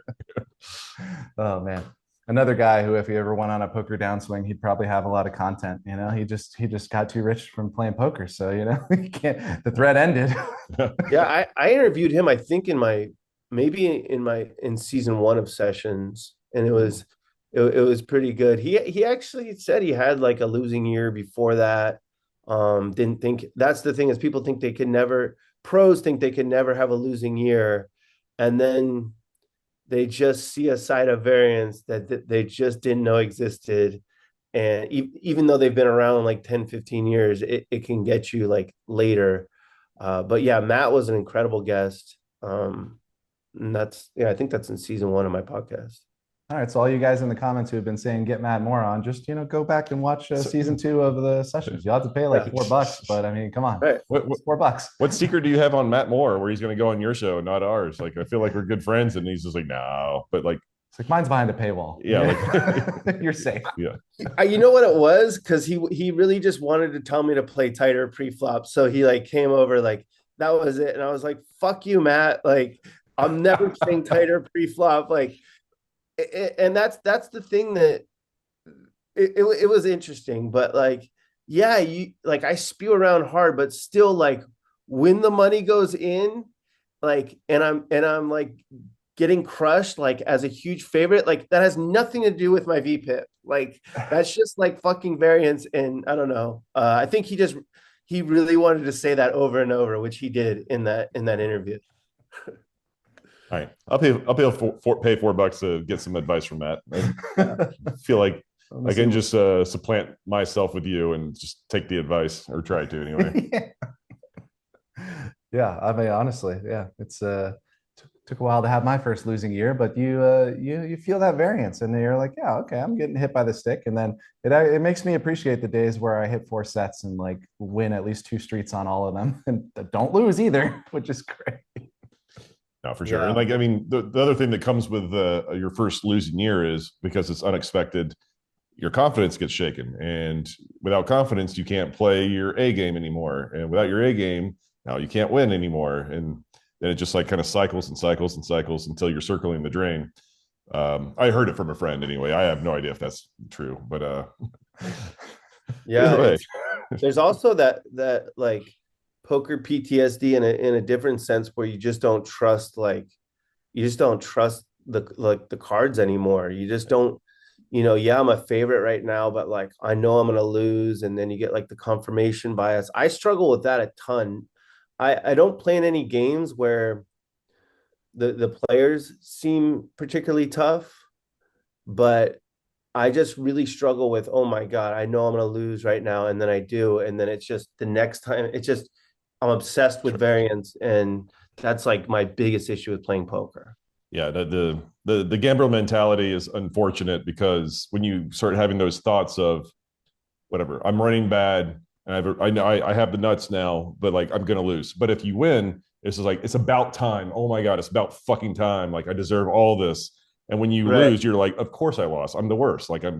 Oh man, another guy who, if he ever went on a poker downswing, he'd probably have a lot of content. He just got too rich from playing poker, so he can't. The thread ended. Yeah, I interviewed him. I think in season 1 of Sessions, and it was it was pretty good. He actually said he had like a losing year before that. Didn't think that's the thing is people think they can never pros think they can never have a losing year, and then they just see a side of variance that they just didn't know existed. And even though they've been around like 10, 15 years, it can get you like later. But yeah, Matt was an incredible guest. And that's, yeah, I think that's in season 1 of my podcast. All right, so all you guys in the comments who have been saying get Matt more on, just go back and watch season 2 of the sessions. You'll have to pay like $4, but I mean, come on, right? It's $4. What secret do you have on Matt Moore where he's going to go on your show and not ours? Like, I feel like we're good friends, and he's just like, no, but like, it's like mine's behind a paywall. Yeah, like, you're safe. Yeah, you know what it was, because he really just wanted to tell me to play tighter pre-flop, so he like came over like that was it, and I was like, fuck you, Matt, like I'm never playing tighter pre-flop, like. And that's the thing that it was interesting, but like, yeah, you like I spew around hard, but still like when the money goes in, like, and I'm like getting crushed like as a huge favorite, like that has nothing to do with my VPIP. Like that's just like fucking variance. And I don't know. I think he really wanted to say that over and over, which he did in that interview. all right, I'll pay $4 to get some advice from Matt. I feel like I can just supplant myself with you and just take the advice, or try to anyway. Yeah, I mean, honestly, yeah, it's took a while to have my first losing year, but you feel that variance, and you're like, yeah, okay, I'm getting hit by the stick, and then it makes me appreciate the days where I hit 4 sets and like win at least 2 streets on all of them, and don't lose either, which is great. No, for sure. Yeah. And like, I mean, the other thing that comes with your first losing year is because it's unexpected, your confidence gets shaken. And without confidence, you can't play your A game anymore. And without your A game, now you can't win anymore. And then it just like kind of cycles and cycles and cycles until you're circling the drain. I heard it from a friend anyway. I have no idea if that's true, but yeah, there's also that like poker PTSD in a different sense, where you just don't trust the cards anymore. You just don't, yeah, I'm a favorite right now, but like I know I'm gonna lose, and then you get like the confirmation bias. I struggle with that a ton. I don't play in any games where the players seem particularly tough, but I just really struggle with, oh my God, I know I'm gonna lose right now, and then I do, and then it's just the next time it's just I'm obsessed with variance, and that's like my biggest issue with playing poker. Yeah, the gambler mentality is unfortunate, because when you start having those thoughts of whatever, I'm running bad, and I have the nuts now, but like I'm gonna lose. But if you win, it's just like it's about time. Oh my God, it's about fucking time. Like I deserve all this. And when you lose, you're like, of course I lost. I'm the worst. Like I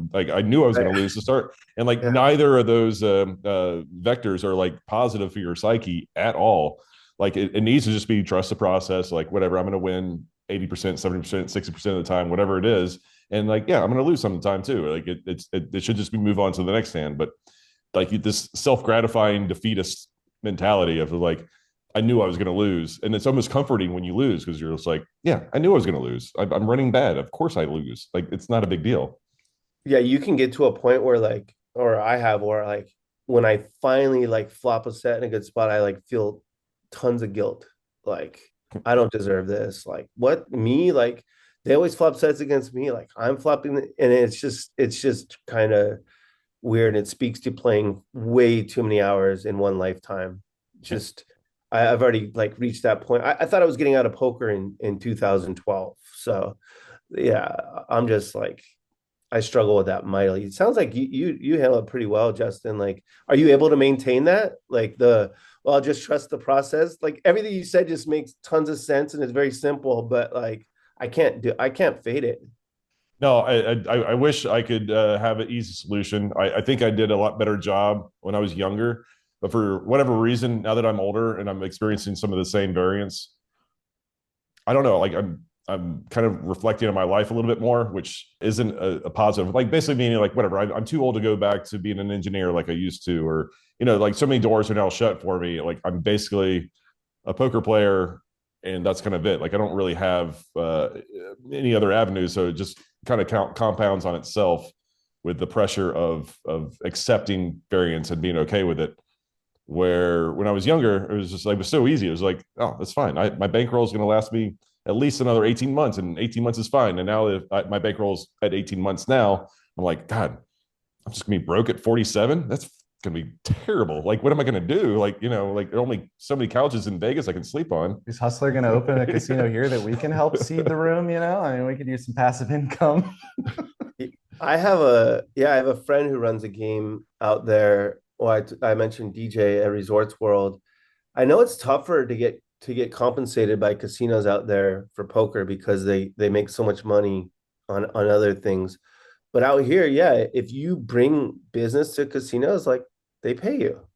knew I was going to lose to start. And like neither of those vectors are like positive for your psyche at all. Like it needs to just be trust the process. Like whatever, I'm going to win 80%, 70%, 60% of the time, whatever it is. And like, yeah, I'm going to lose some of the time too. Like it should just be move on to the next hand. But like this self-gratifying defeatist mentality of like, I knew I was going to lose. And it's almost comforting when you lose, because you're just like, yeah, I knew I was going to lose. I'm running bad. Of course I lose. Like, it's not a big deal. Yeah, you can get to a point where like, or I have, where like when I finally like flop a set in a good spot, I like feel tons of guilt. Like, I don't deserve this. Like, what, me? Like, they always flop sets against me. Like, I'm flopping. And it's just kind of weird. And it speaks to playing way too many hours in one lifetime. Just, I've already like reached that point. I thought I was getting out of poker in 2012. So yeah, I'm just like, I struggle with that mightily. It sounds like you handle it pretty well, Justin. Like, are you able to maintain that? Like I'll just trust the process. Like everything you said just makes tons of sense and it's very simple, but like I can't fade it. No, I wish I could have an easy solution. I think I did a lot better job when I was younger. But for whatever reason, now that I'm older and I'm experiencing some of the same variants, I don't know. Like I'm kind of reflecting on my life a little bit more, which isn't a positive. Like basically meaning like whatever. I'm too old to go back to being an engineer like I used to, or like so many doors are now shut for me. Like I'm basically a poker player, and that's kind of it. Like I don't really have any other avenues. So just kind of compounds on itself with the pressure of accepting variance and being okay with it. Where when I was younger, it was just like, it was so easy. It was like, oh, that's fine. My bankroll is going to last me at least another 18 months, and 18 months is fine. And now if my bankroll's at 18 months now, I'm like, God, I'm just gonna be broke at 47. That's gonna be terrible. Like, what am I gonna do? Like, like there are only so many couches in Vegas I can sleep on. Is Hustler going to open a casino here that we can help seed the room? I mean, we could use some passive income. I have a friend who runs a game out there. Well, I mentioned DJ at Resorts World. I know it's tougher to get compensated by casinos out there for poker because they make so much money on other things. But out here, yeah, if you bring business to casinos, like they pay you.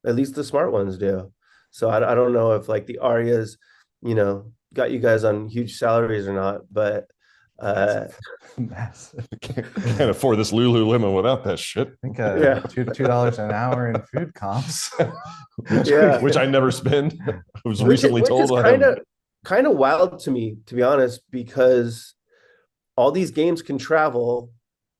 At least the smart ones do. So I don't know if like the Arias, got you guys on huge salaries or not, but Massive. Can't afford this Lululemon without that shit. I think $2 an hour in food comps. which I never spend. I was recently told. Kind of wild to me, to be honest, because all these games can travel,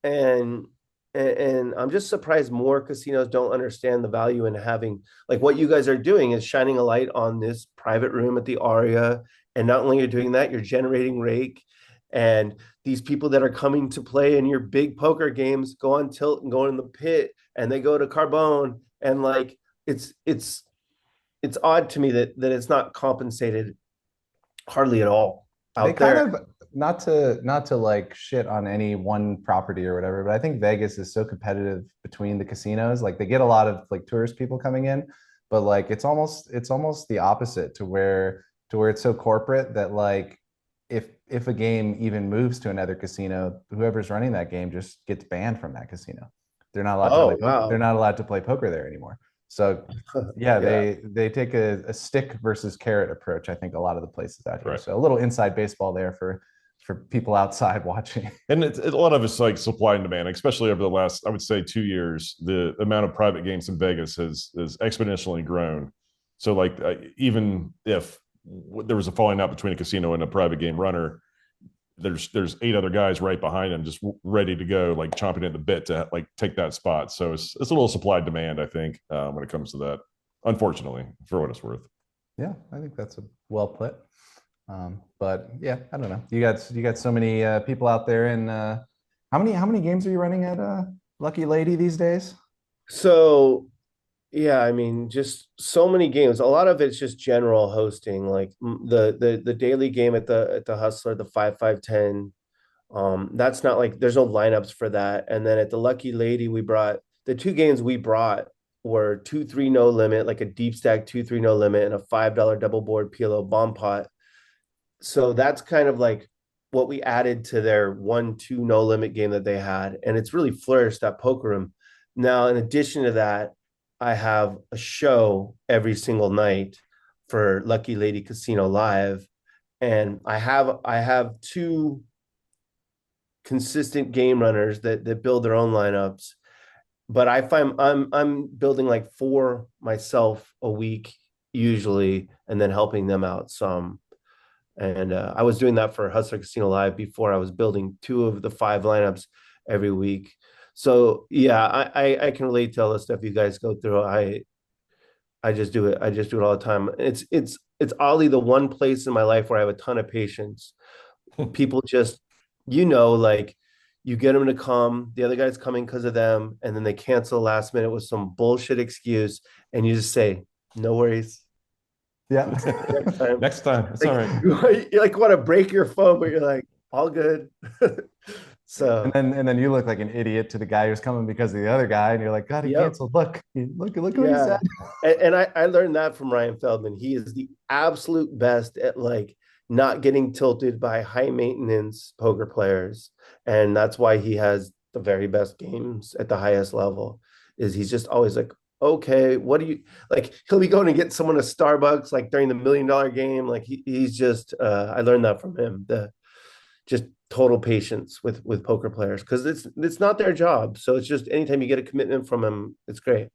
and I'm just surprised more casinos don't understand the value in having, like, what you guys are doing is shining a light on this private room at the Aria, and not only are you doing that, you're generating rake. And these people that are coming to play in your big poker games go on tilt and go in the pit, and they go to Carbone, and like it's odd to me that it's not compensated hardly at all out there. Kind of, not to like shit on any one property or whatever, but I think Vegas is so competitive between the casinos. Like they get a lot of like tourist people coming in, but like it's almost the opposite to where it's so corporate that like if a game even moves to another casino, whoever's running that game just gets banned from that casino. They're not allowed to play, they're not allowed to play poker there anymore. So yeah, they take a stick versus carrot approach, I think, a lot of the places out here. Right. So a little inside baseball there for people outside watching. And a lot of it's like supply and demand, especially over the last, I would say, 2 years. The amount of private games in Vegas has exponentially grown. So like even if there was a falling out between a casino and a private game runner, there's 8 other guys right behind him just ready to go, like chomping at the bit to like take that spot. So it's a little supply demand, I think, when it comes to that, unfortunately, for what it's worth. Yeah, I think that's a well put. But yeah, I don't know. You got so many people out there, and how many games are you running at Lucky Lady these days? So yeah, I mean, just so many games. A lot of it's just general hosting, like the daily game at the Hustler, the 5-5-10. That's not like there's no lineups for that. And then at the Lucky Lady, the 2 games we brought were 2-3 no limit, like a deep stack 2-3 no limit, and a $5 double board PLO bomb pot. So that's kind of like what we added to their 1-2 no limit game that they had, and it's really flourished that poker room. Now, in addition to that, I have a show every single night for Lucky Lady Casino Live, and I have 2 consistent game runners that build their own lineups, but I find I'm building like 4 myself a week usually, and then helping them out some. And I was doing that for Hustler Casino Live before. I was building 2 of the 5 lineups every week. So yeah, I can relate to all the stuff you guys go through. I just do it. I just do it all the time. It's oddly the one place in my life where I have a ton of patience. People just, like you get them to come, the other guy's coming because of them, and then they cancel last minute with some bullshit excuse, and you just say, no worries. Yeah. Next time. It's like, all right. You like want to break your phone, but you're like, all good. So and then you look like an idiot to the guy who's coming because of the other guy, and you're like, God, he canceled. Look what he said. And I learned that from Ryan Feldman. He is the absolute best at like not getting tilted by high maintenance poker players, and that's why he has the very best games at the highest level. Is he's just always like, okay, what do you like? He'll be going to get someone a Starbucks like during the $1 million game. Like he's just I learned that from him. Just total patience with poker players, because it's not their job. So it's just anytime you get a commitment from him, it's great.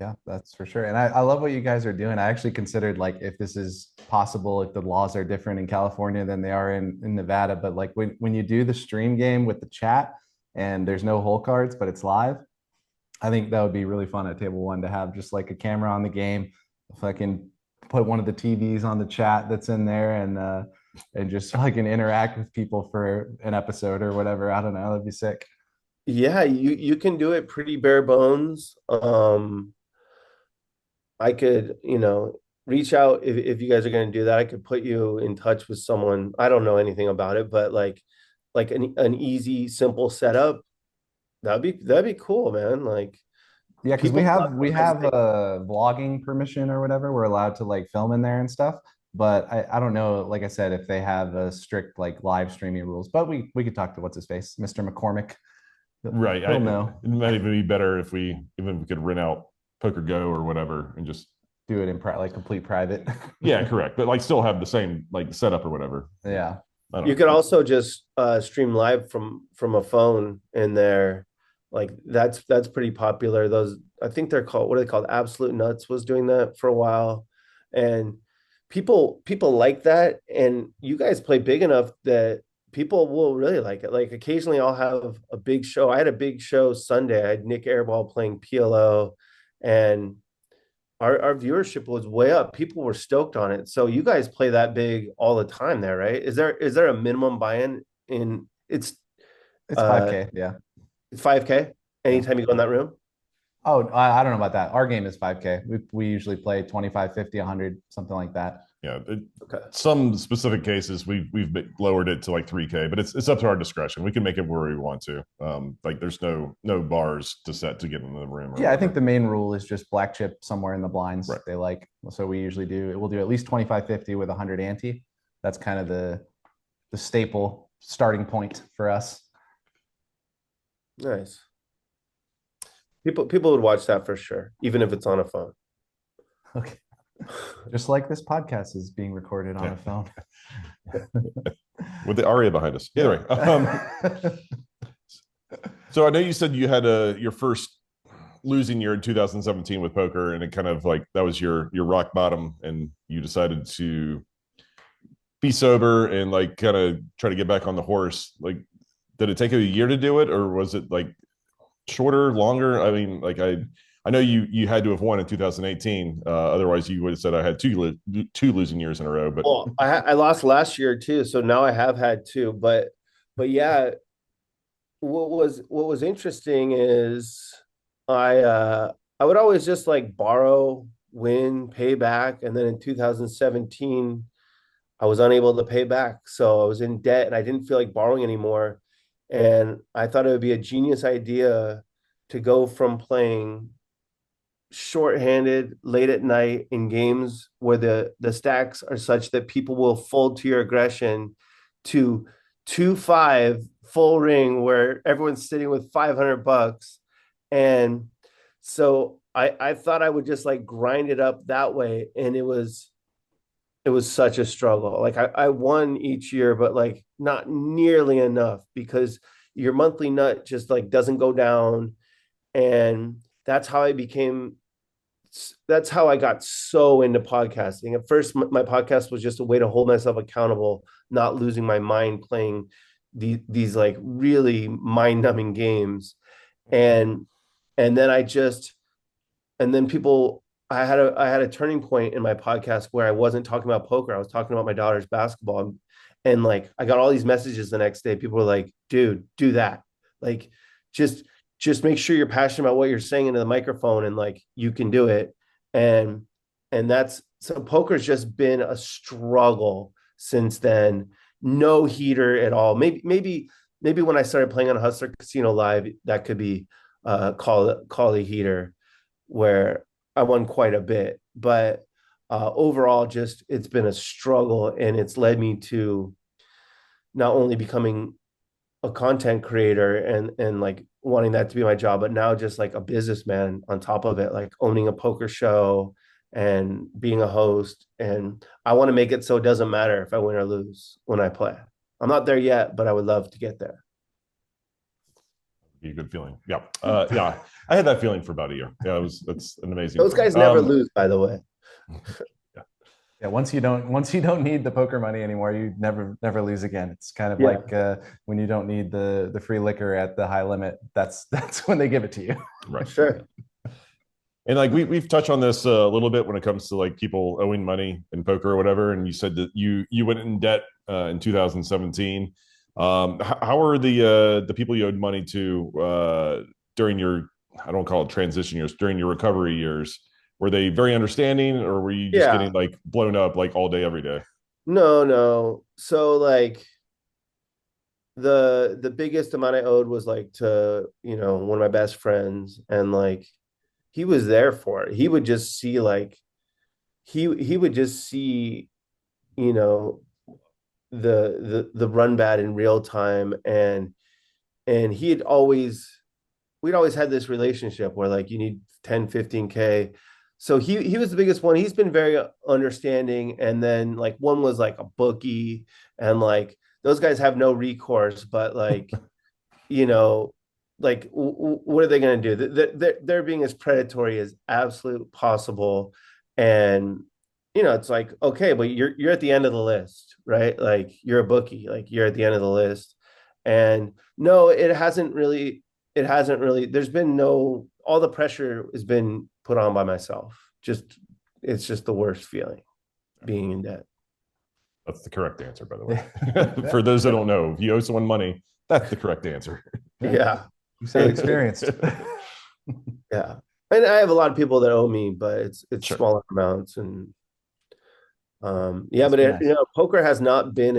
Yeah, that's for sure. And I love what you guys are doing. I actually considered like if this is possible, if the laws are different in California than they are in Nevada. But like when you do the stream game with the chat and there's no hole cards, but it's live, I think that would be really fun at table one to have just like a camera on the game. If I can put one of the TVs on the chat that's in there and just I can interact with people for an episode or whatever. I don't know. That'd be sick. Yeah, you can do it pretty bare bones. I could, reach out if you guys are going to do that. I could put you in touch with someone. I don't know anything about it, but like an easy, simple setup. That'd be cool, man. Like Yeah, because we people have we sometimes have a vlogging permission or whatever. We're allowed to like film in there and stuff. But I don't know, like I said, if they have a strict like live streaming rules. But we could talk to what's his face, Mr. McCormick. Right. He'll know. It might even be better if we could rent out Poker Go or whatever and just Do it in like complete private. yeah, correct. But like still have the same like setup or whatever. Yeah. you could also just stream live from a phone in there. Like that's pretty popular. Those I think they're called what are they called? Absolute Nuts was doing that for a while, and people like that. And you guys play big enough that people will really like it. Like occasionally I'll have a big show. I had a big show Sunday. I had Nick Airball playing PLO, and our viewership was way up. People were stoked on it. So you guys play that big all the time there, right? Is there a minimum buy-in in It's 5K. Yeah. 5K Yeah. anytime you go in that room? Oh, I don't know about that. Our game is 5K. We usually play 25, 50, 100, something like that. Yeah. Okay. Some specific cases we've lowered it to like 3K, but it's up to our discretion. We can make it where we want to. Like there's no bars to set to get in the room. Yeah, I think the main rule is just black chip somewhere in the blinds. Right. They like. So we'll do at least 25, 50 with 100 ante. That's kind of the staple starting point for us. Nice. People would watch that for sure, even if it's on a phone. Okay. Just like this podcast is being recorded on a phone. With the aria behind us. Anyway, so I know you said you had your first losing year in 2017 with poker, and it kind of like that was your rock bottom, and you decided to be sober and like kind of try to get back on the horse. Like, did it take you a year to do it, or was it like shorter, longer? I mean, like I know you had to have won in 2018. Otherwise, you would have said I had two losing years in a row. But well, I lost last year too, so now I have had two. But yeah, what was interesting is I would always just like borrow, win, pay back, and then in 2017 I was unable to pay back, so I was in debt and I didn't feel like borrowing anymore. And I thought it would be a genius idea to go from playing shorthanded late at night in games where the stacks are such that people will fold to your aggression to 2-5 full ring where everyone's sitting with $500. And so I thought I would just like grind it up that way, and it was such a struggle. Like I won each year, but like not nearly enough because your monthly nut just like doesn't go down. And that's how I got so into podcasting. At first, my podcast was just a way to hold myself accountable, not losing my mind playing these like really mind-numbing games. And then I had a turning point in my podcast where I wasn't talking about poker. I was talking about my daughter's basketball. And like I got all these messages the next day. People were like, dude, do that. Like just make sure you're passionate about what you're saying into the microphone, and like you can do it. And so poker's just been a struggle since then. No heater at all. Maybe when I started playing on Hustler Casino Live, that could be call a heater, where I won quite a bit. But overall, just it's been a struggle, and it's led me to not only becoming a content creator and like wanting that to be my job, but now just like a businessman on top of it, like owning a poker show and being a host. And I want to make it so it doesn't matter if I win or lose when I play. I'm not there yet, but I would love to get there. Be a good feeling. Yeah. Yeah. I had that feeling for about a year. Yeah, that's an amazing. Those guys never lose, by the way. Yeah, once you don't need the poker money anymore, you never lose again. It's kind of like when you don't need the free liquor at the high limit. That's when they give it to you. Right. Sure. And like we've touched on this a little bit when it comes to like people owing money in poker or whatever. And you said that you went in debt in 2017. How are the people you owed money to during your, I don't call it transition years, during your recovery years? Were they very understanding, or were you just getting like blown up like all day, every day? No. So like the biggest amount I owed was like to, one of my best friends, and like he was there for it. He would just see like he would just see, the run bad in real time, and we'd always had this relationship where like you need 10, 15K. So he was the biggest one. He's been very understanding. And then like one was like a bookie, and like those guys have no recourse, but like, like what are they going to do? They're being as predatory as absolute possible. And, it's like, okay, but you're at the end of the list, right? Like you're a bookie, like you're at the end of the list. And no, it hasn't really, there's been all the pressure has been put on by myself. It's just the worst feeling, being in debt. That's the correct answer, by the way. For those that don't know, if you owe someone money, that's the correct answer. Yeah. You sound experienced. Yeah. And I have a lot of people that owe me, but it's Sure. smaller amounts. And poker has not been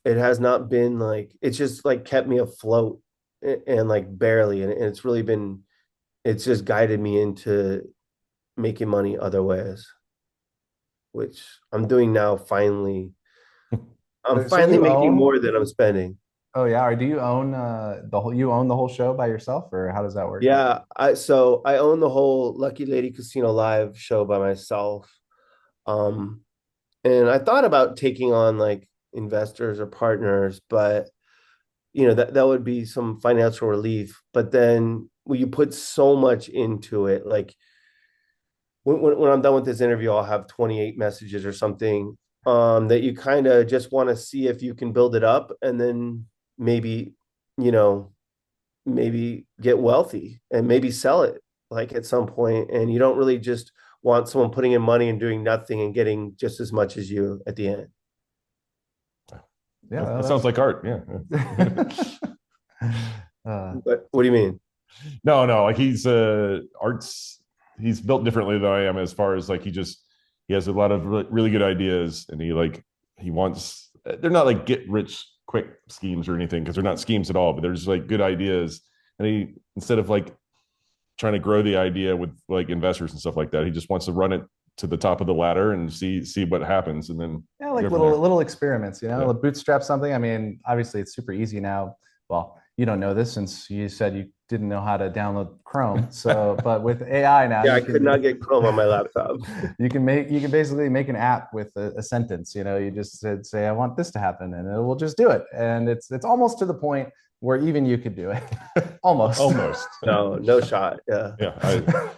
it has not been like, it's just like kept me afloat, and like barely. And it's just guided me into making money other ways, which I'm doing now. Finally, I'm finally making more than I'm spending. Oh yeah. Or do you own you own the whole show by yourself, or how does that work? Yeah, I own the whole Lucky Lady Casino Live show by myself. And I thought about taking on like investors or partners, but that would be some financial relief. But then when you put so much into it, like when I'm done with this interview, I'll have 28 messages or something, that you kind of just want to see if you can build it up, and then maybe get wealthy and maybe sell it like at some point. And you don't really just want someone putting in money and doing nothing and getting just as much as you at the end. Yeah, that sounds like art. Yeah. But what do you mean? No, like he's built differently than I am, as far as like he has a lot of really good ideas, and he wants, they're not like get rich quick schemes or anything, because they're not schemes at all, but they're just like good ideas. And he, instead of like trying to grow the idea with like investors and stuff like that, he just wants to run it to the top of the ladder and see what happens. And then like little experiments, bootstrap something. I mean, obviously it's super easy now. Well, you don't know this since you said you didn't know how to download Chrome. So, but with AI now, I could not get Chrome on my laptop. You can basically make an app with a sentence. You just say, I want this to happen, and it will just do it. And it's almost to the point where even you could do it. Almost. No shot. Yeah. Yeah.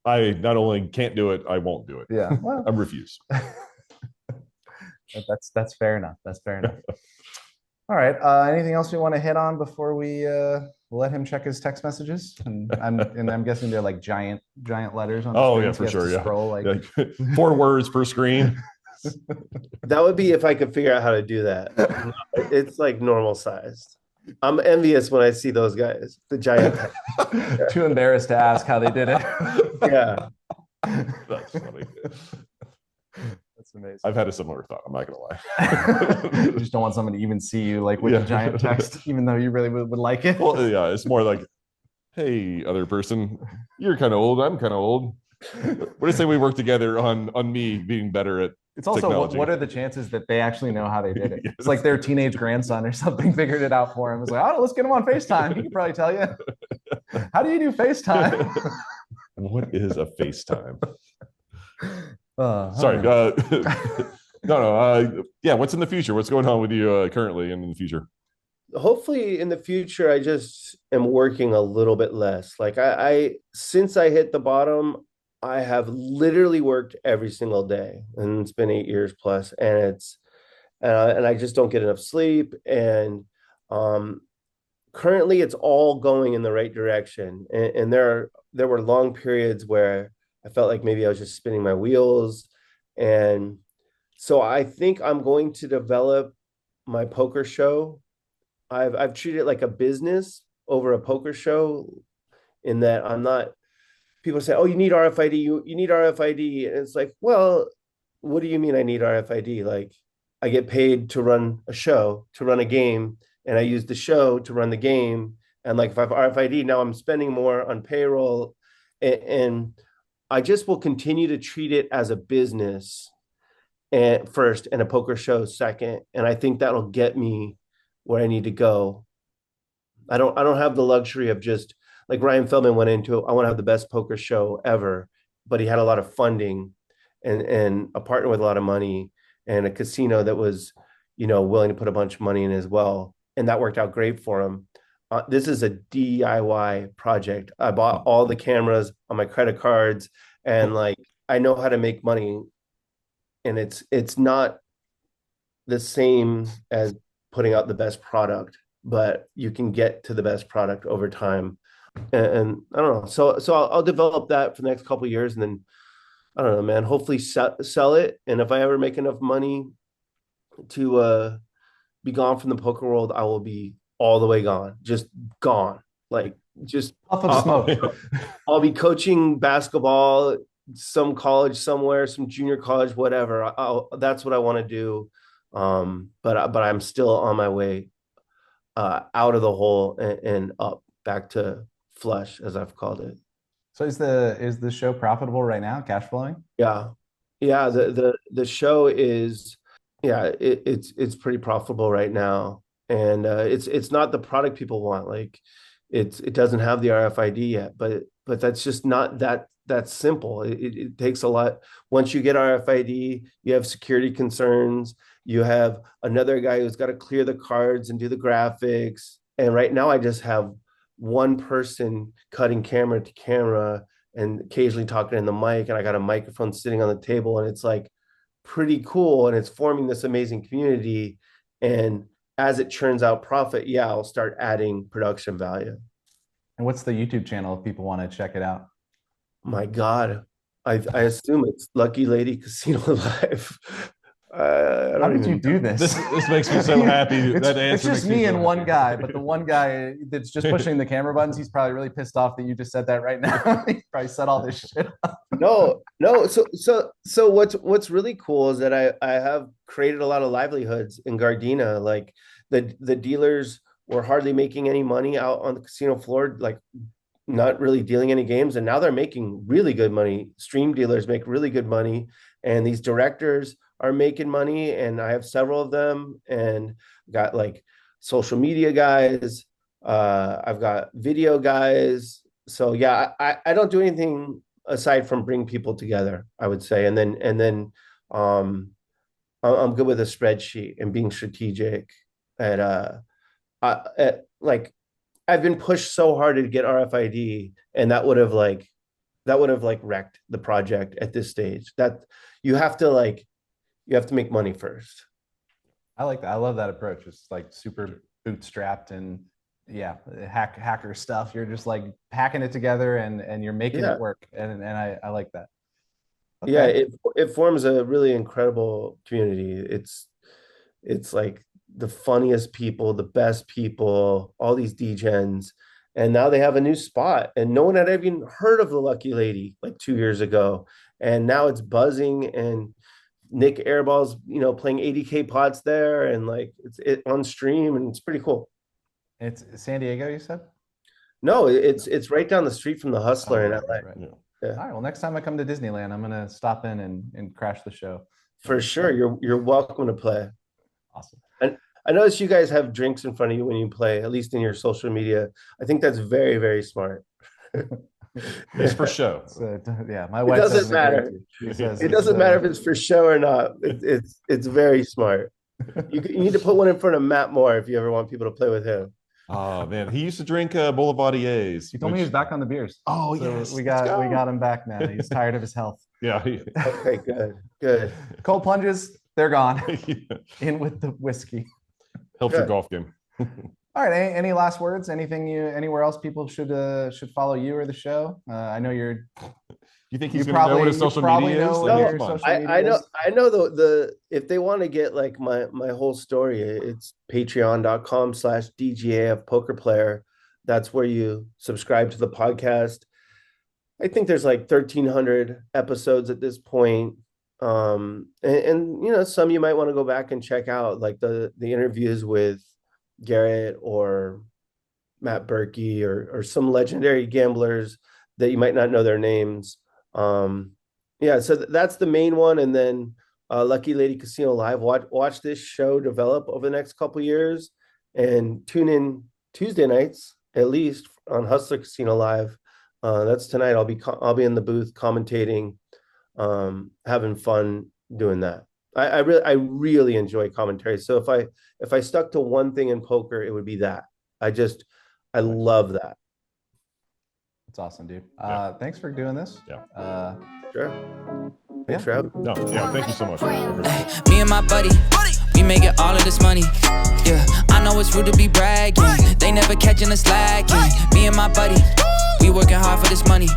I not only can't do it, I won't do it. Yeah. Well, I refuse. That's fair enough. All right. Anything else we want to hit on before we let him check his text messages? And I'm guessing they're like giant letters on the screen. Yeah, for sure. Yeah. Scroll like 4 words per screen. That would be if I could figure out how to do that. It's like normal sized. I'm envious when I see those guys, the giant. Too embarrassed to ask how they did it. Yeah. That's funny. That's amazing. I've had a similar thought. I'm not gonna lie. You just don't want someone to even see you like with the giant text, even though you really would like it. Well, yeah, it's more like, hey, other person, you're kind of old. I'm kind of old. What do you say we work together on me being better at It's also technology? What are the chances that they actually know how they did it? Yes. It's like their teenage grandson or something figured it out for him. It's like, oh, let's get him on FaceTime. He can probably tell you. How do you do FaceTime? What is a FaceTime? Sorry. No. Yeah. What's in the future? What's going on with you currently and in the future? hopefully in the future, I just am working a little bit less. Like I since I hit the bottom, I have literally worked every single day, and it's been 8 years plus, and and I just don't get enough sleep. And um, currently, it's all going in the right direction. And there were long periods where I felt like maybe I was just spinning my wheels, and so I think I'm going to develop my poker show. I've treated it like a business over a poker show, in that I'm not, people say, "Oh, you need RFID, you need RFID." And it's like, well, what do you mean I need RFID? Like, I get paid to run a show, to run a game, and I use the show to run the game. And like, if I have RFID, now I'm spending more on payroll. And I just will continue to treat it as a business and first, and a poker show second. And I think that'll get me where I need to go. I don't have the luxury of just, like Ryan Feldman went into, I want to have the best poker show ever, but he had a lot of funding and a partner with a lot of money and a casino that was, willing to put a bunch of money in as well. And that worked out great for him. This is a DIY project. I bought all the cameras on my credit cards, and like, I know how to make money, and it's not the same as putting out the best product, but you can get to the best product over time. And I don't know. So I'll develop that for the next couple of years, and then I don't know, man. Hopefully sell it, and if I ever make enough money to be gone from the poker world, I will be all the way gone, just gone. Like, just Puff of smoke. I'll be coaching basketball, some college somewhere, some junior college, whatever. That's what I want to do. But I'm still on my way out of the hole and up back to flush, as I've called it. So is the show profitable right now, cash flowing? Yeah. Yeah. The show is, yeah, it's pretty profitable right now. And it's not the product people want. Like, it doesn't have the RFID yet, but that's just not that simple. It takes a lot. Once you get RFID, you have security concerns. You have another guy who's got to clear the cards and do the graphics. And right now I just have one person cutting camera to camera and occasionally talking in the mic. And I got a microphone sitting on the table, and it's like pretty cool. And it's forming this amazing community. And as it churns out profit, yeah, I'll start adding production value. And what's the YouTube channel if people want to check it out? My God, I assume it's Lucky Lady Casino Live. How did you do this? This makes me so happy. It's just me and one guy, but the one guy that's just pushing the camera buttons, he's probably really pissed off that you just said that right now. He probably set all this shit up. No. So what's really cool is that I have created a lot of livelihoods in Gardena. Like, the dealers were hardly making any money out on the casino floor, like not really dealing any games, and now they're making really good money. Stream dealers make really good money, and these directors are making money, and I have several of them, and got like social media guys, I've got video guys. So yeah, I don't do anything aside from bring people together, I would say. And then I'm good with a spreadsheet and being strategic at like, I've been pushed so hard to get RFID, and that would have wrecked the project at this stage. That you have to make money first. I like that. I love that approach. It's like super bootstrapped and yeah, hacker stuff. You're just like packing it together and you're making it work. And I like that. Okay. Yeah, it forms a really incredible community. It's like the funniest people, the best people, all these degens. And now they have a new spot, and no one had even heard of the Lucky Lady like 2 years ago. And now it's buzzing, and Nick Airball's, playing 80K pots there, and like it's on stream, and it's pretty cool. It's San Diego, you said? No, it's right down the street from the Hustler in LA. Right. Yeah. All right. Well, next time I come to Disneyland, I'm gonna stop in and crash the show. For sure. You're welcome to play. Awesome. And I notice you guys have drinks in front of you when you play, at least in your social media. I think that's very, very smart. It's for show. Yeah, my wife doesn't matter. It doesn't matter if it's for show or not. It's very smart. You need to put one in front of Matt Moore if you ever want people to play with him. Oh man, he used to drink Boulevardiers. He told me he was back on the beers. Oh So yes, we got him back now. He's tired of his health. Yeah. Okay, good. Cold plunges, they're gone. Yeah. In with the whiskey. Helps your golf game. All right. Any last words? Anything anywhere else people should follow you or the show? I know you're. You think he's gonna know what his social media is? I know the if they want to get like my whole story, it's patreon.com/DGAF poker player. That's where you subscribe to the podcast. I think there's like 1,300 episodes at this point. And you know, some you might want to go back and check out, like the interviews with Garrett or Matt Berkey or some legendary gamblers that you might not know their names. Yeah, so that's the main one. And then Lucky Lady Casino Live. Watch this show develop over the next couple years, and tune in Tuesday nights at least on Hustler Casino Live. That's tonight. I'll be in the booth commentating, having fun doing that. I really enjoy commentary. So if I stuck to one thing in poker, it would be that. I love that. That's awesome, dude. Yeah. Thanks for doing this. Yeah. Sure. Thanks for having me. No, yeah, thank you so much. Me and my buddy, we making all of this money. Yeah, I know it's rude to be bragging. They never catching us slacking. Me and my buddy, we working hard for this money.